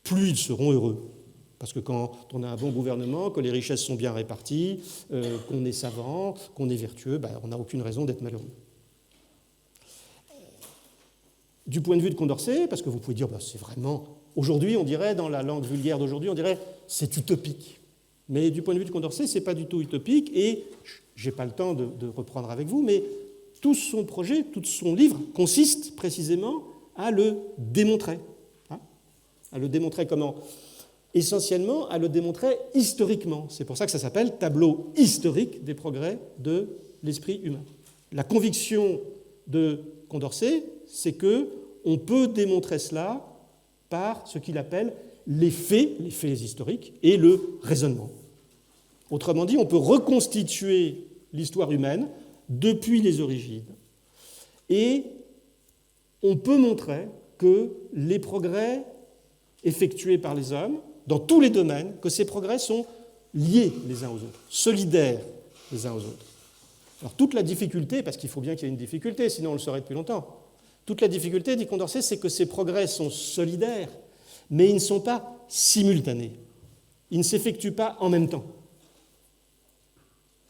plus ils seront heureux. Parce que quand on a un bon gouvernement, que les richesses sont bien réparties, qu'on est savant, qu'on est vertueux, on n'a aucune raison d'être malheureux. Du point de vue de Condorcet, parce que vous pouvez dire c'est vraiment aujourd'hui, on dirait, dans la langue vulgaire d'aujourd'hui, on dirait c'est utopique. Mais du point de vue de Condorcet, ce n'est pas du tout utopique, et je n'ai pas le temps de reprendre avec vous, mais tout son projet, tout son livre consiste précisément à le démontrer. Hein, à le démontrer comment? Essentiellement à le démontrer historiquement. C'est pour ça que ça s'appelle tableau historique des progrès de l'esprit humain. La conviction de Condorcet, c'est qu'on peut démontrer cela par ce qu'il appelle les faits historiques et le raisonnement. Autrement dit, on peut reconstituer l'histoire humaine depuis les origines et on peut montrer que les progrès effectués par les hommes, dans tous les domaines, que ces progrès sont liés les uns aux autres, solidaires les uns aux autres. Alors toute la difficulté, parce qu'il faut bien qu'il y ait une difficulté, sinon on le saurait depuis longtemps, toute la difficulté, dit Condorcet, c'est que ces progrès sont solidaires, mais ils ne sont pas simultanés. Ils ne s'effectuent pas en même temps.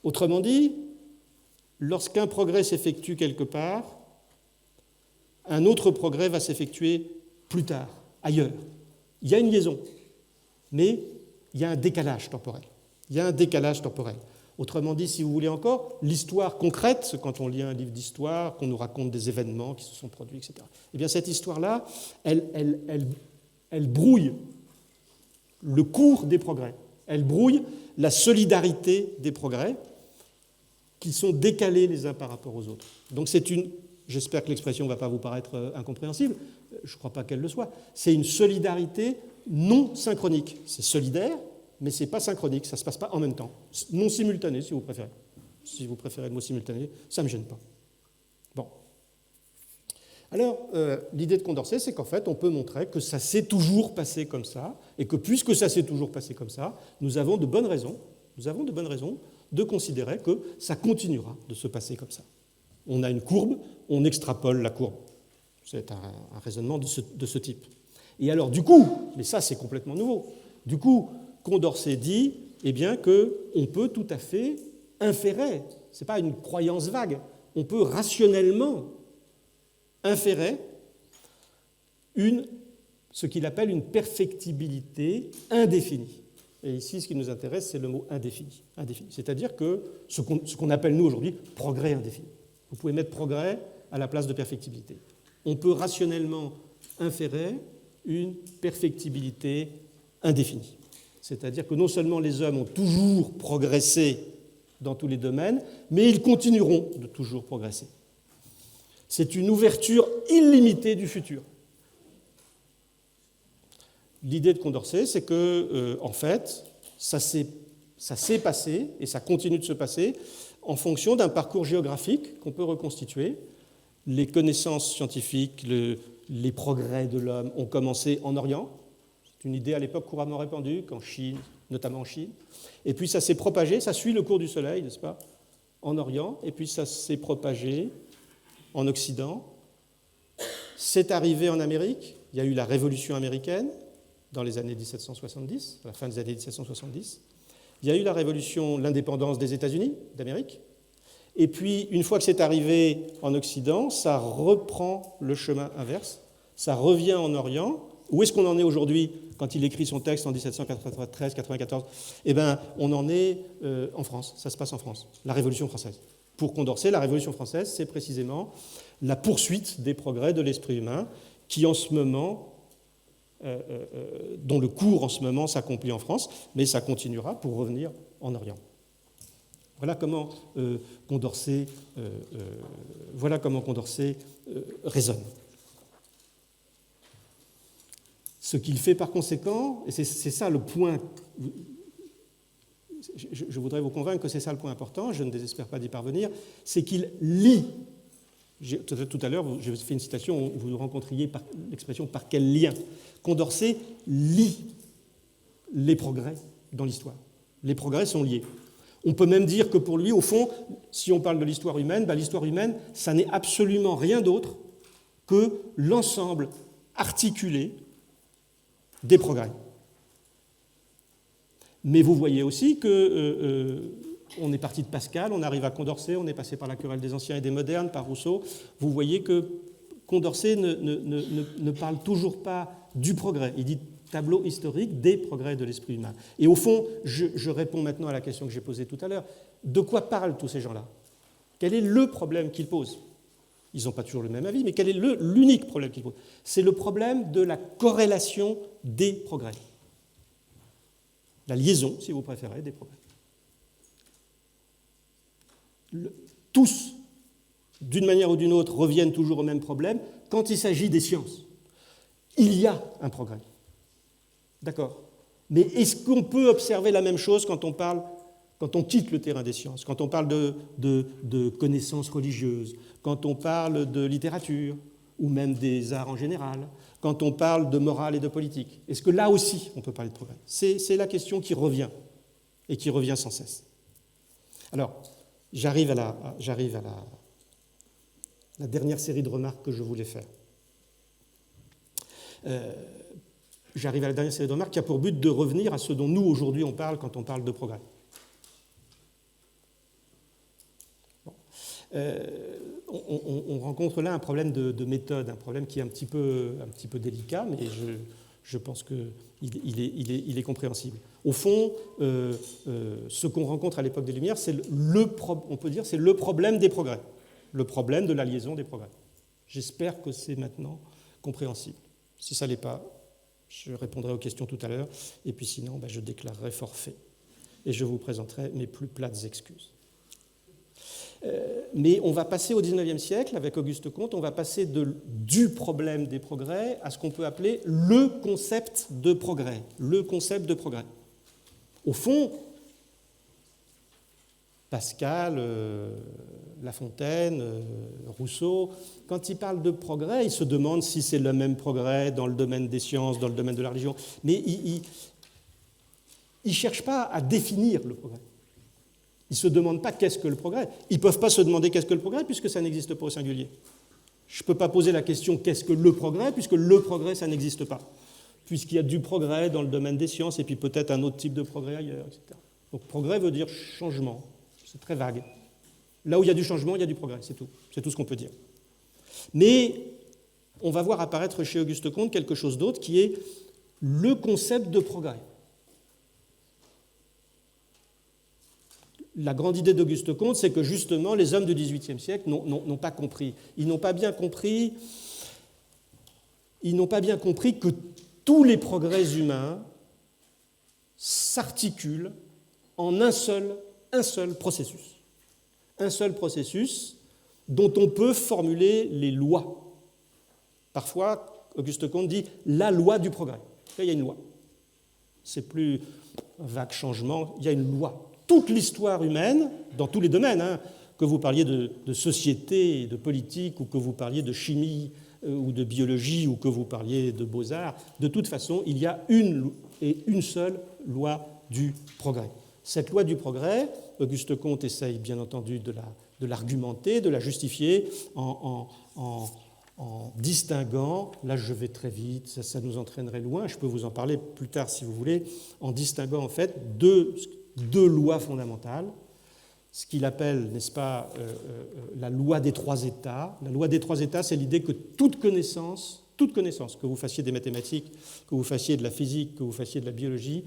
Autrement dit, lorsqu'un progrès s'effectue quelque part, un autre progrès va s'effectuer plus tard, ailleurs. Il y a une liaison, mais il y a un décalage temporel. Il y a un décalage temporel. Autrement dit, si vous voulez encore, l'histoire concrète, c'est quand on lit un livre d'histoire, qu'on nous raconte des événements qui se sont produits, etc. Eh bien, cette histoire-là, elle brouille le cours des progrès. Elle brouille la solidarité des progrès qui sont décalés les uns par rapport aux autres. Donc c'est une, j'espère que l'expression ne va pas vous paraître incompréhensible, je ne crois pas qu'elle le soit, c'est une solidarité non synchronique. C'est solidaire, mais ce n'est pas synchronique, ça ne se passe pas en même temps. Non simultané, si vous préférez. Si vous préférez le mot simultané, ça ne me gêne pas. Bon. Alors, l'idée de Condorcet, c'est qu'en fait, on peut montrer que ça s'est toujours passé comme ça, et que puisque ça s'est toujours passé comme ça, nous avons de bonnes raisons de considérer que ça continuera de se passer comme ça. On a une courbe, on extrapole la courbe. C'est un raisonnement de ce type. Et alors, du coup, mais ça c'est complètement nouveau, du coup, Condorcet dit eh bien, qu'on peut tout à fait inférer, ce n'est pas une croyance vague, on peut rationnellement inférer ce qu'il appelle une perfectibilité indéfinie. Et ici, ce qui nous intéresse, c'est le mot indéfini. C'est-à-dire que ce qu'on appelle nous aujourd'hui progrès indéfini. Vous pouvez mettre progrès à la place de perfectibilité. On peut rationnellement inférer une perfectibilité indéfinie. C'est-à-dire que non seulement les hommes ont toujours progressé dans tous les domaines, mais ils continueront de toujours progresser. C'est une ouverture illimitée du futur. L'idée de Condorcet, c'est que, en fait, ça s'est passé et ça continue de se passer en fonction d'un parcours géographique qu'on peut reconstituer. Les connaissances scientifiques, les progrès de l'homme ont commencé en Orient. C'est une idée à l'époque couramment répandue, qu'en Chine, notamment en Chine. Et puis ça s'est propagé, ça suit le cours du Soleil, n'est-ce pas, en Orient, et puis ça s'est propagé en Occident. C'est arrivé en Amérique, il y a eu la Révolution américaine dans les années 1770, à la fin des années 1770. Il y a eu la révolution, l'indépendance des États-Unis d'Amérique. Et puis, une fois que c'est arrivé en Occident, ça reprend le chemin inverse, ça revient en Orient. Où est-ce qu'on en est aujourd'hui quand il écrit son texte en 1793-94 ? Eh bien, on en est en France, ça se passe en France, la Révolution française. Pour Condorcet, la Révolution française, c'est précisément la poursuite des progrès de l'esprit humain qui, en ce moment, dont le cours en ce moment s'accomplit en France, mais ça continuera pour revenir en Orient. Voilà comment Condorcet raisonne. Ce qu'il fait par conséquent, et c'est ça le point, je voudrais vous convaincre que c'est ça le point important, je ne désespère pas d'y parvenir, c'est qu'il lie. Tout à l'heure, j'ai fait une citation où vous rencontriez l'expression « par quel lien ». Condorcet lie les progrès dans l'histoire. Les progrès sont liés. On peut même dire que pour lui, au fond, si on parle de l'histoire humaine, l'histoire humaine, ça n'est absolument rien d'autre que l'ensemble articulé des progrès. Mais vous voyez aussi que on est parti de Pascal, on arrive à Condorcet, on est passé par la querelle des anciens et des modernes, par Rousseau. Vous voyez que Condorcet ne parle toujours pas du progrès. Il dit tableau historique des progrès de l'esprit humain. Et au fond, je réponds maintenant à la question que j'ai posée tout à l'heure. De quoi parlent tous ces gens-là? Quel est le problème qu'ils posent? Ils n'ont pas toujours le même avis, mais quel est l'unique problème qu'ils posent? C'est le problème de la corrélation des progrès. La liaison, si vous préférez, des progrès. Tous, d'une manière ou d'une autre, reviennent toujours au même problème. Quand il s'agit des sciences, il y a un progrès. D'accord. Mais est-ce qu'on peut observer la même chose quand on quitte le terrain des sciences, quand on parle de connaissances religieuses, quand on parle de littérature, ou même des arts en général, quand on parle de morale et de politique? Est-ce que là aussi, on peut parler de progrès? C'est la question qui revient, et qui revient sans cesse. Alors, j'arrive à la dernière série de remarques que je voulais faire. J'arrive à la dernière série de remarques qui a pour but de revenir à ce dont nous, aujourd'hui, on parle quand on parle de progrès. Bon. On rencontre là un problème de méthode, un problème qui est un petit peu délicat, mais je pense qu'il est compréhensible. Au fond, ce qu'on rencontre à l'époque des Lumières, on peut dire c'est le problème des progrès, le problème de la liaison des progrès. J'espère que c'est maintenant compréhensible. Si ça ne l'est pas, je répondrai aux questions tout à l'heure, et puis sinon, je déclarerai forfait, et je vous présenterai mes plus plates excuses. Mais on va passer au XIXe siècle, avec Auguste Comte, on va passer du problème des progrès à ce qu'on peut appeler le concept de progrès. Le concept de progrès. Au fond, Pascal, La Fontaine, Rousseau, quand ils parlent de progrès, ils se demandent si c'est le même progrès dans le domaine des sciences, dans le domaine de la religion. Mais ils ne cherchent pas à définir le progrès. Ils ne se demandent pas qu'est-ce que le progrès. Ils ne peuvent pas se demander qu'est-ce que le progrès, puisque ça n'existe pas au singulier. Je ne peux pas poser la question qu'est-ce que le progrès, puisque le progrès, ça n'existe pas. Puisqu'il y a du progrès dans le domaine des sciences, et puis peut-être un autre type de progrès ailleurs, etc. Donc progrès veut dire changement. C'est très vague. Là où il y a du changement, il y a du progrès, c'est tout. C'est tout ce qu'on peut dire. Mais on va voir apparaître chez Auguste Comte quelque chose d'autre qui est le concept de progrès. La grande idée d'Auguste Comte, c'est que justement, les hommes du XVIIIe siècle n'ont pas compris. Ils n'ont pas bien compris que tous les progrès humains s'articulent en un seul processus. Un seul processus dont on peut formuler les lois. Parfois, Auguste Comte dit la loi du progrès. Là, il y a une loi. C'est plus un vague changement, il y a une loi. Toute l'histoire humaine, dans tous les domaines, que vous parliez de société, de politique, ou que vous parliez de chimie ou de biologie, ou que vous parliez de beaux-arts, de toute façon, il y a une seule loi du progrès. Cette loi du progrès, Auguste Comte essaye bien entendu de l'argumenter, de la justifier en distinguant, là je vais très vite, ça nous entraînerait loin, je peux vous en parler plus tard si vous voulez, en distinguant en fait deux lois fondamentales, ce qu'il appelle, n'est-ce pas, la loi des trois états. La loi des trois états, c'est l'idée que toute connaissance, que vous fassiez des mathématiques, que vous fassiez de la physique, que vous fassiez de la biologie,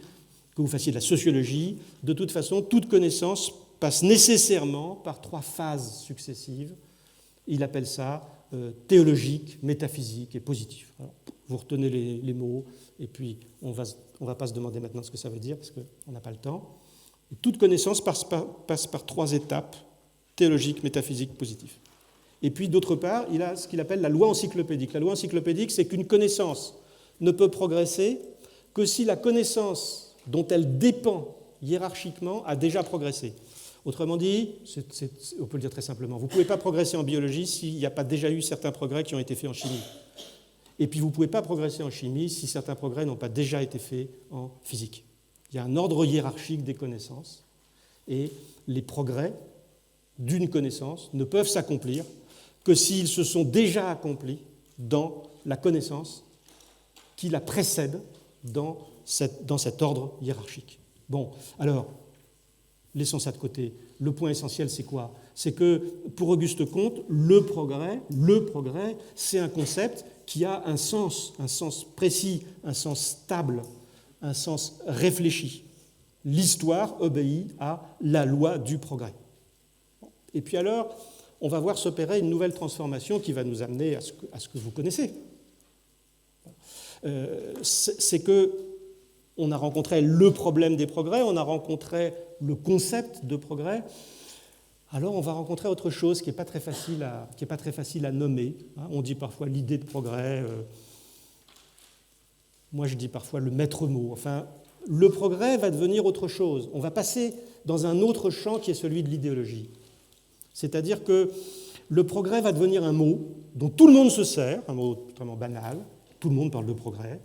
que vous fassiez de la sociologie, de toute façon, toute connaissance passe nécessairement par trois phases successives. Il appelle ça théologique, métaphysique et positif. Alors, vous retenez les mots, et puis on va pas se demander maintenant ce que ça veut dire, parce qu'on n'a pas le temps. Et toute connaissance passe par trois étapes, théologique, métaphysique, positif. Et puis, d'autre part, il a ce qu'il appelle la loi encyclopédique. La loi encyclopédique, c'est qu'une connaissance ne peut progresser que si la connaissance dont elle dépend hiérarchiquement a déjà progressé. Autrement dit, on peut le dire très simplement, vous ne pouvez pas progresser en biologie s'il n'y a pas déjà eu certains progrès qui ont été faits en chimie. Et puis vous ne pouvez pas progresser en chimie si certains progrès n'ont pas déjà été faits en physique. Il y a un ordre hiérarchique des connaissances, et les progrès d'une connaissance ne peuvent s'accomplir que s'ils se sont déjà accomplis dans la connaissance qui la précède dans cet ordre hiérarchique. Bon, alors, laissons ça de côté. Le point essentiel, c'est quoi? C'est que, pour Auguste Comte, le progrès, c'est un concept qui a un sens précis, un sens stable, un sens réfléchi. L'histoire obéit à la loi du progrès. Et puis alors, on va voir s'opérer une nouvelle transformation qui va nous amener à ce que vous connaissez. C'est que on a rencontré le problème des progrès, on a rencontré le concept de progrès. Alors on va rencontrer autre chose qui n'est pas très facile à nommer. On dit parfois l'idée de progrès. Moi je dis parfois le maître mot. Enfin, le progrès va devenir autre chose. On va passer dans un autre champ qui est celui de l'idéologie. C'est-à-dire que le progrès va devenir un mot dont tout le monde se sert, un mot totalement banal. Tout le monde parle de progrès.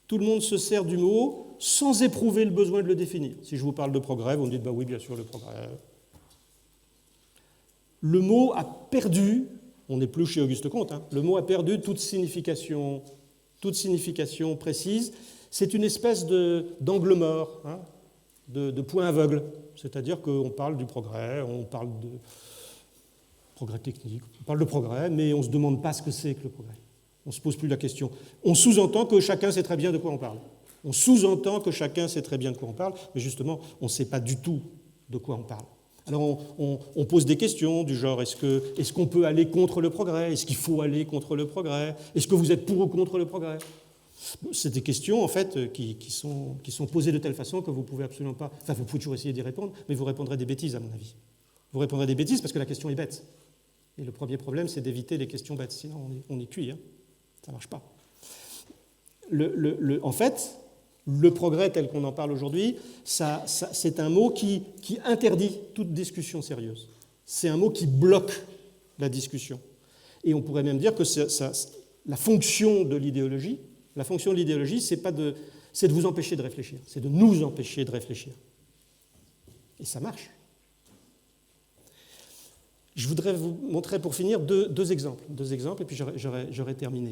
Tout le monde se sert du mot sans éprouver le besoin de le définir. Si je vous parle de progrès, vous me dites « bah oui, bien sûr, le progrès ». Le mot a perdu, on n'est plus chez Auguste Comte, le mot a perdu toute signification précise. C'est une espèce d'angle mort, de point aveugle. C'est-à-dire qu'on parle du progrès, on parle de progrès technique, on parle de progrès, mais on ne se demande pas ce que c'est que le progrès. On ne se pose plus la question. On sous-entend que chacun sait très bien de quoi on parle. On sous-entend que chacun sait très bien de quoi on parle, mais justement, on ne sait pas du tout de quoi on parle. Alors on pose des questions du genre est-ce qu'on peut aller contre le progrès? Est-ce qu'il faut aller contre le progrès? Est-ce que vous êtes pour ou contre le progrès? C'est des questions en fait qui sont posées de telle façon que vous pouvez absolument pas. Enfin, vous pouvez toujours essayer d'y répondre, mais vous répondrez des bêtises à mon avis. Vous répondrez des bêtises parce que la question est bête. Et le premier problème, c'est d'éviter les questions bêtes. Sinon, on est cuit. Ça ne marche pas. En fait, le progrès tel qu'on en parle aujourd'hui, c'est un mot qui interdit toute discussion sérieuse. C'est un mot qui bloque la discussion. Et on pourrait même dire que la fonction de l'idéologie, c'est de vous empêcher de réfléchir. C'est de nous empêcher de réfléchir. Et ça marche. Je voudrais vous montrer pour finir deux exemples, et puis j'aurai terminé.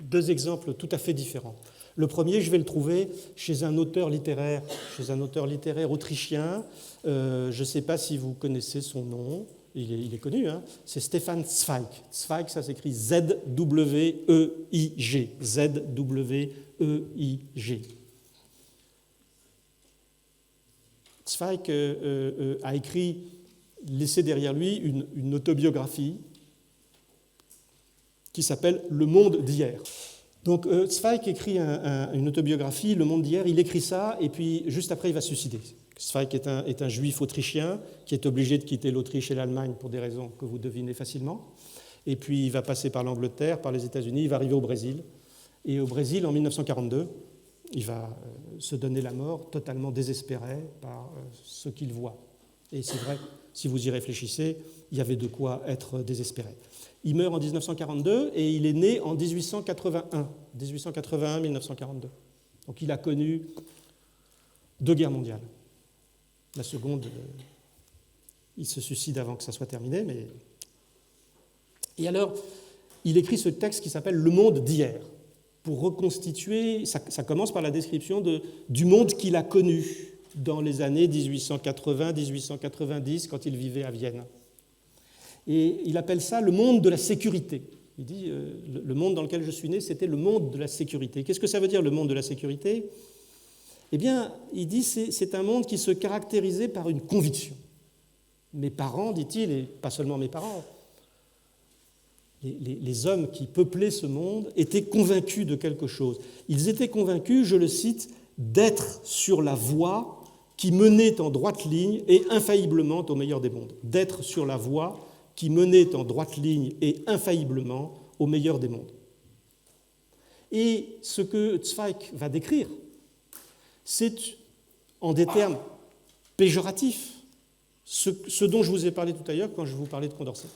Deux exemples tout à fait différents. Le premier, je vais le trouver chez un auteur littéraire autrichien. Je ne sais pas si vous connaissez son nom, il est connu, c'est Stefan Zweig. Zweig, ça s'écrit Z-W-E-I-G. Z-W-E-I-G. Zweig a écrit, laissé derrière lui une autobiographie qui s'appelle « Le monde d'hier ». Donc Zweig écrit une autobiographie, « Le monde d'hier », il écrit ça, et puis juste après il va se suicider. Zweig est un juif autrichien qui est obligé de quitter l'Autriche et l'Allemagne pour des raisons que vous devinez facilement. Et puis il va passer par l'Angleterre, par les États-Unis, il va arriver au Brésil. Et au Brésil, en 1942, il va se donner la mort totalement désespéré par ce qu'il voit. Et c'est vrai, si vous y réfléchissez, il y avait de quoi être désespéré. Il meurt en 1942 et il est né en 1881, 1881-1942. Donc il a connu 2 guerres mondiales. La seconde, il se suicide avant que ça soit terminé. Et alors, il écrit ce texte qui s'appelle « Le monde d'hier », pour reconstituer, ça commence par la description du monde qu'il a connu dans les années 1880-1890, quand il vivait à Vienne. Et il appelle ça le monde de la sécurité. Il dit, le monde dans lequel je suis né, c'était le monde de la sécurité. Qu'est-ce que ça veut dire, le monde de la sécurité? Eh bien, il dit, c'est un monde qui se caractérisait par une conviction. Mes parents, dit-il, et pas seulement mes parents, les hommes qui peuplaient ce monde étaient convaincus de quelque chose. Ils étaient convaincus, je le cite, d'être sur la voie qui menait en droite ligne et infailliblement au meilleur des mondes. D'être sur la voie qui menait en droite ligne et infailliblement au meilleur des mondes. Et ce que Zweig va décrire, c'est en des termes péjoratifs ce dont je vous ai parlé tout à l'heure quand je vous parlais de Condorcet.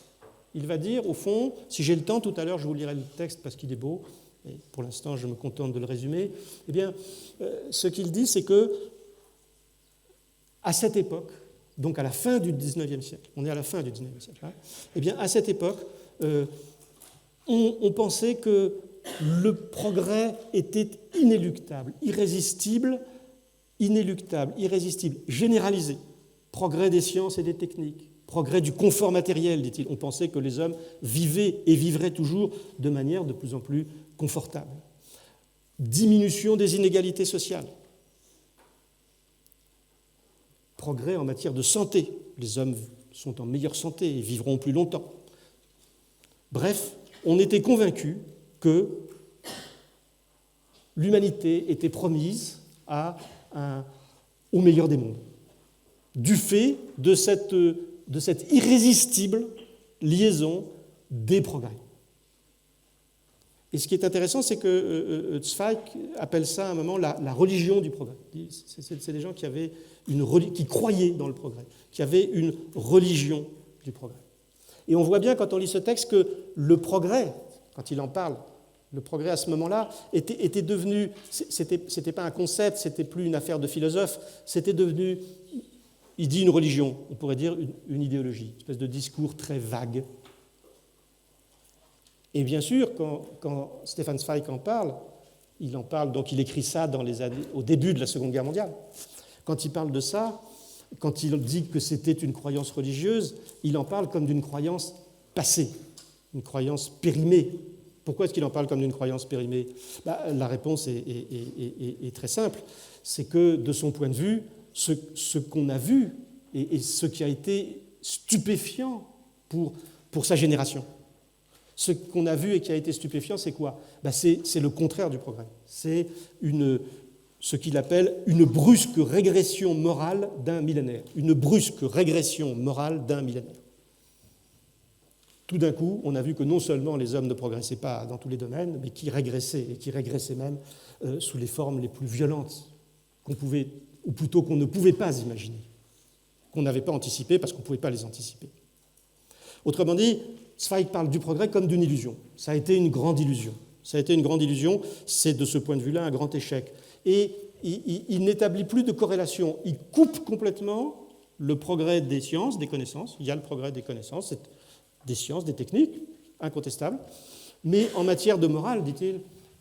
Il va dire, au fond, si j'ai le temps tout à l'heure, je vous lirai le texte parce qu'il est beau, et pour l'instant je me contente de le résumer, eh bien, ce qu'il dit, c'est que à cette époque, donc à la fin du XIXe siècle, on est à la fin du XIXe siècle, eh bien, à cette époque, on pensait que le progrès était inéluctable, irrésistible, inéluctable, irrésistible, généralisé, progrès des sciences et des techniques, progrès du confort matériel, dit-il. On pensait que les hommes vivaient et vivraient toujours de manière de plus en plus confortable. Diminution des inégalités sociales. Progrès en matière de santé. Les hommes sont en meilleure santé et vivront plus longtemps. Bref, on était convaincus que l'humanité était promise au meilleur des mondes, du fait de cette irrésistible liaison des progrès. Et ce qui est intéressant, c'est que Zweig appelle ça à un moment la religion du progrès. C'est des gens qui croyaient dans le progrès, qui avaient une religion du progrès. Et on voit bien quand on lit ce texte que le progrès, quand il en parle, le progrès à ce moment-là était devenu, c'était pas un concept, c'était plus une affaire de philosophe, c'était devenu, il dit une religion, on pourrait dire une idéologie, une espèce de discours très vague. Et bien sûr, quand Stefan Zweig en parle, donc il écrit ça au début de la Seconde Guerre mondiale. Quand il parle de ça, quand il dit que c'était une croyance religieuse, il en parle comme d'une croyance passée, une croyance périmée. Pourquoi est-ce qu'il en parle comme d'une croyance périmée ? La réponse est très simple. C'est que, de son point de vue, ce qu'on a vu et ce qui a été stupéfiant pour sa génération, ce qu'on a vu et qui a été stupéfiant, c'est quoi ? C'est le contraire du progrès. C'est ce qu'il appelle une brusque régression morale d'un millénaire. Une brusque régression morale d'un millénaire. Tout d'un coup, on a vu que non seulement les hommes ne progressaient pas dans tous les domaines, mais qu'ils régressaient, et qu'ils régressaient même sous les formes les plus violentes qu'on pouvait, ou plutôt qu'on ne pouvait pas imaginer, qu'on n'avait pas anticipé parce qu'on ne pouvait pas les anticiper. Autrement dit, Zweig parle du progrès comme d'une illusion. Ça a été une grande illusion. C'est de ce point de vue-là un grand échec. Et il n'établit plus de corrélation. Il coupe complètement le progrès des sciences, des connaissances. Il y a le progrès des connaissances, des sciences, des techniques, incontestable. Mais en matière de morale, dit-il,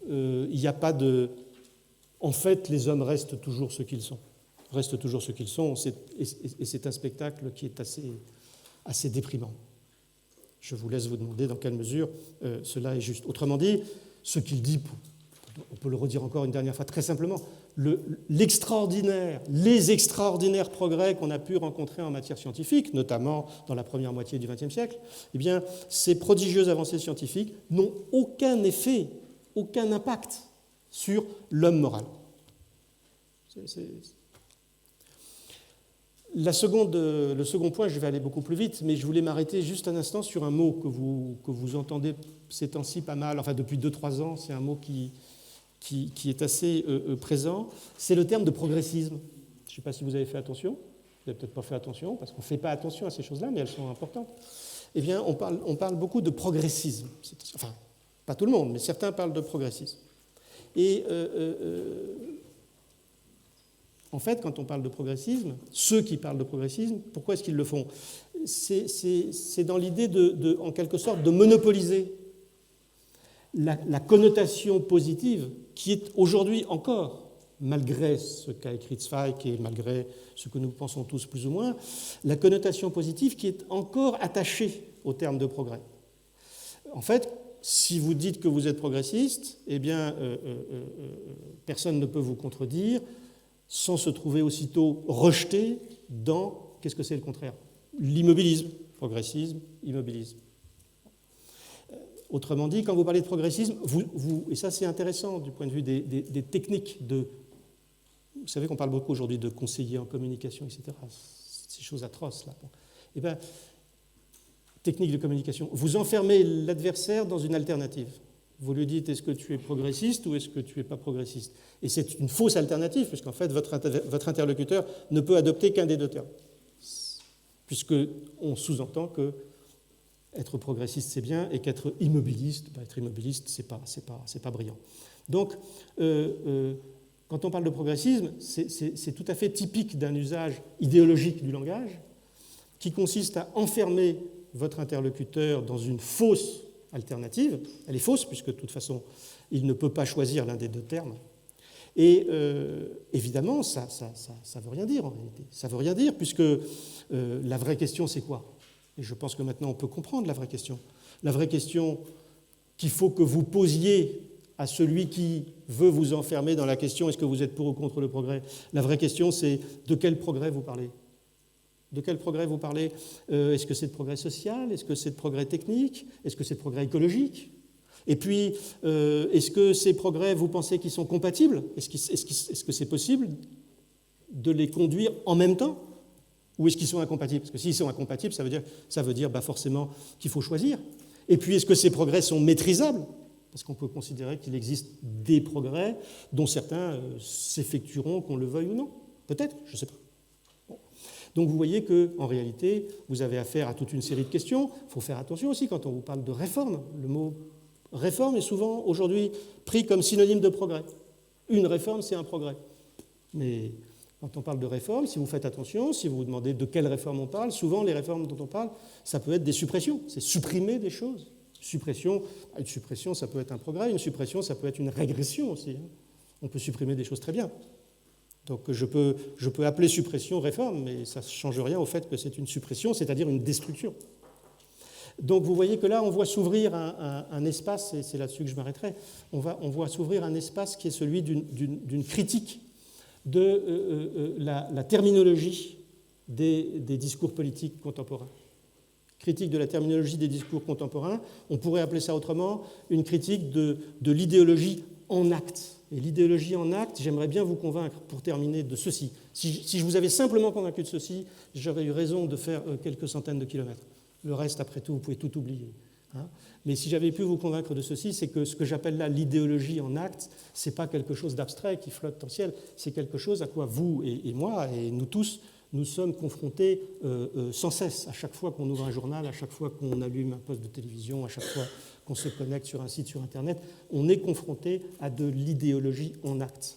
il n'y a pas de... En fait, les hommes restent toujours ce qu'ils sont. Et c'est un spectacle qui est assez déprimant. Je vous laisse vous demander dans quelle mesure cela est juste. Autrement dit, ce qu'il dit, on peut le redire encore une dernière fois très simplement, les extraordinaires progrès qu'on a pu rencontrer en matière scientifique, notamment dans la première moitié du XXe siècle, eh bien, ces prodigieuses avancées scientifiques n'ont aucun effet, aucun impact sur l'homme moral. Le second point, je vais aller beaucoup plus vite, mais je voulais m'arrêter juste un instant sur un mot que vous entendez ces temps-ci pas mal, enfin depuis 2-3 ans, c'est un mot qui est assez présent, c'est le terme de progressisme. Je ne sais pas si vous avez fait attention, vous n'avez peut-être pas fait attention, parce qu'on ne fait pas attention à ces choses-là, mais elles sont importantes. Eh bien, on parle beaucoup de progressisme. Enfin, pas tout le monde, mais certains parlent de progressisme. Et en fait, quand on parle de progressisme, ceux qui parlent de progressisme, pourquoi est-ce qu'ils le font ? C'est dans l'idée, en quelque sorte, de monopoliser la connotation positive qui est aujourd'hui encore, malgré ce qu'a écrit Zweig et malgré ce que nous pensons tous plus ou moins, la connotation positive qui est encore attachée au terme de progrès. En fait, si vous dites que vous êtes progressiste, eh bien, personne ne peut vous contredire sans se trouver aussitôt rejeté dans, qu'est-ce que c'est le contraire ? L'immobilisme, progressisme, immobilisme. Autrement dit, quand vous parlez de progressisme, et ça c'est intéressant du point de vue des techniques de... Vous savez qu'on parle beaucoup aujourd'hui de conseillers en communication, etc. Ces choses atroces là. Eh bien, technique de communication. Vous enfermez l'adversaire dans une alternative. Vous lui dites, est-ce que tu es progressiste ou est-ce que tu n'es pas progressiste ? Et c'est une fausse alternative, puisqu'en fait, votre interlocuteur ne peut adopter qu'un des deux termes. Puisqu'on sous-entend que être progressiste, c'est bien, et qu'être immobiliste, être immobiliste, c'est pas brillant. Donc, quand on parle de progressisme, c'est tout à fait typique d'un usage idéologique du langage qui consiste à enfermer votre interlocuteur dans une fausse alternative. Elle est fausse, puisque de toute façon, il ne peut pas choisir l'un des deux termes. Et évidemment, ça ne veut rien dire en réalité. Ça ne veut rien dire puisque la vraie question, c'est quoi? Et je pense que maintenant, on peut comprendre la vraie question. La vraie question qu'il faut que vous posiez à celui qui veut vous enfermer dans la question « Est-ce que vous êtes pour ou contre le progrès ?» La vraie question, c'est de quel progrès vous parlez? De quel progrès vous parlez? Est-ce que c'est de progrès social? Est-ce que c'est de progrès technique? Est-ce que c'est de progrès écologique? Et puis, est-ce que ces progrès, vous pensez qu'ils sont compatibles? Est-ce que c'est possible de les conduire en même temps? Ou est-ce qu'ils sont incompatibles? Parce que s'ils sont incompatibles, ça veut dire forcément qu'il faut choisir. Et puis, est-ce que ces progrès sont maîtrisables? Parce qu'on peut considérer qu'il existe des progrès dont certains s'effectueront, qu'on le veuille ou non. Peut-être, je ne sais pas. Bon. Donc vous voyez qu'en réalité, vous avez affaire à toute une série de questions. Il faut faire attention aussi quand on vous parle de réforme. Le mot réforme est souvent aujourd'hui pris comme synonyme de progrès. Une réforme, c'est un progrès. Mais quand on parle de réforme, si vous faites attention, si vous vous demandez de quelle réforme on parle, souvent les réformes dont on parle, ça peut être des suppressions. C'est supprimer des choses. Une suppression, ça peut être un progrès. Une suppression, ça peut être une régression aussi. On peut supprimer des choses très bien. Donc je peux appeler suppression réforme, mais ça ne change rien au fait que c'est une suppression, c'est-à-dire une destruction. Donc vous voyez que là, on voit s'ouvrir un espace, et c'est là-dessus que je m'arrêterai, on voit s'ouvrir un espace qui est celui d'une critique de la terminologie des discours politiques contemporains. Critique de la terminologie des discours contemporains, on pourrait appeler ça autrement, une critique de l'idéologie en acte. Et l'idéologie en acte, j'aimerais bien vous convaincre, pour terminer, de ceci. Si je vous avais simplement convaincu de ceci, j'aurais eu raison de faire quelques centaines de kilomètres. Le reste, après tout, vous pouvez tout oublier. Mais si j'avais pu vous convaincre de ceci, c'est que ce que j'appelle là l'idéologie en acte, ce n'est pas quelque chose d'abstrait qui flotte dans le ciel, c'est quelque chose à quoi vous et moi, et nous tous, nous sommes confrontés sans cesse, à chaque fois qu'on ouvre un journal, à chaque fois qu'on allume un poste de télévision, à chaque fois qu'on se connecte sur un site sur Internet, on est confronté à de l'idéologie en acte.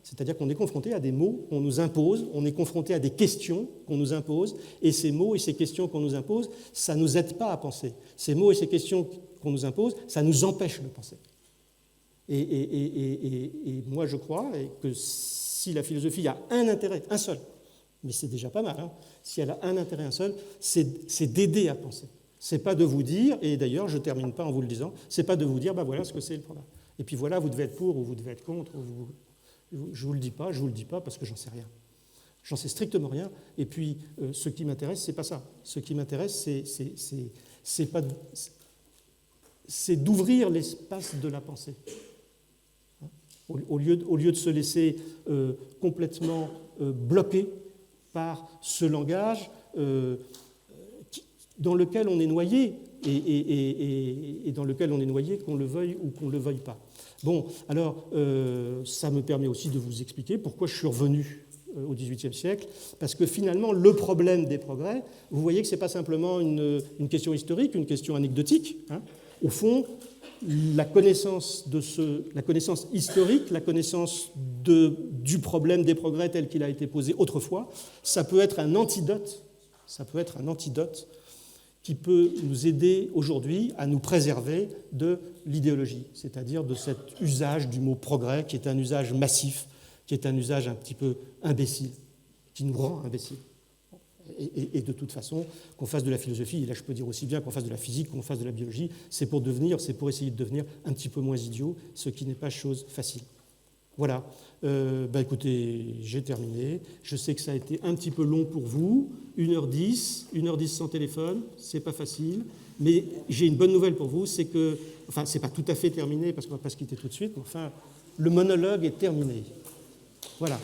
C'est-à-dire qu'on est confronté à des mots qu'on nous impose, on est confronté à des questions qu'on nous impose, et ces mots et ces questions qu'on nous impose, ça ne nous aide pas à penser. Ces mots et ces questions qu'on nous impose, ça nous empêche de penser. Et moi, je crois que si la philosophie a un intérêt, un seul, mais c'est déjà pas mal, si elle a un intérêt, un seul, c'est d'aider à penser. C'est pas de vous dire, et d'ailleurs, je ne termine pas en vous le disant, c'est pas de vous dire, voilà ce que c'est le programme. Et puis voilà, vous devez être pour ou vous devez être contre. Je ne vous le dis pas parce que j'en sais rien. J'en sais strictement rien. Et puis, ce qui m'intéresse, c'est pas ça. Ce qui m'intéresse, c'est d'ouvrir l'espace de la pensée. Au lieu de se laisser complètement bloquer par ce langage dans lequel on est noyé et dans lequel on est noyé, qu'on le veuille ou qu'on ne le veuille pas. Bon, alors, ça me permet aussi de vous expliquer pourquoi je suis revenu au XVIIIe siècle, parce que finalement, le problème des progrès, vous voyez que ce n'est pas simplement une question historique, une question anecdotique. Au fond, la connaissance historique, la connaissance du problème des progrès tel qu'il a été posé autrefois, ça peut être un antidote qui peut nous aider aujourd'hui à nous préserver de l'idéologie, c'est-à-dire de cet usage du mot progrès qui est un usage massif, qui est un usage un petit peu imbécile, qui nous rend imbéciles. Et de toute façon, qu'on fasse de la philosophie, et là je peux dire aussi bien qu'on fasse de la physique, qu'on fasse de la biologie, c'est pour essayer de devenir un petit peu moins idiot, ce qui n'est pas chose facile. Voilà. Écoutez, j'ai terminé. Je sais que ça a été un petit peu long pour vous. 1h10 sans téléphone, c'est pas facile. Mais j'ai une bonne nouvelle pour vous, c'est que, enfin, c'est pas tout à fait terminé parce qu'on va pas se quitter tout de suite, mais enfin, le monologue est terminé. Voilà.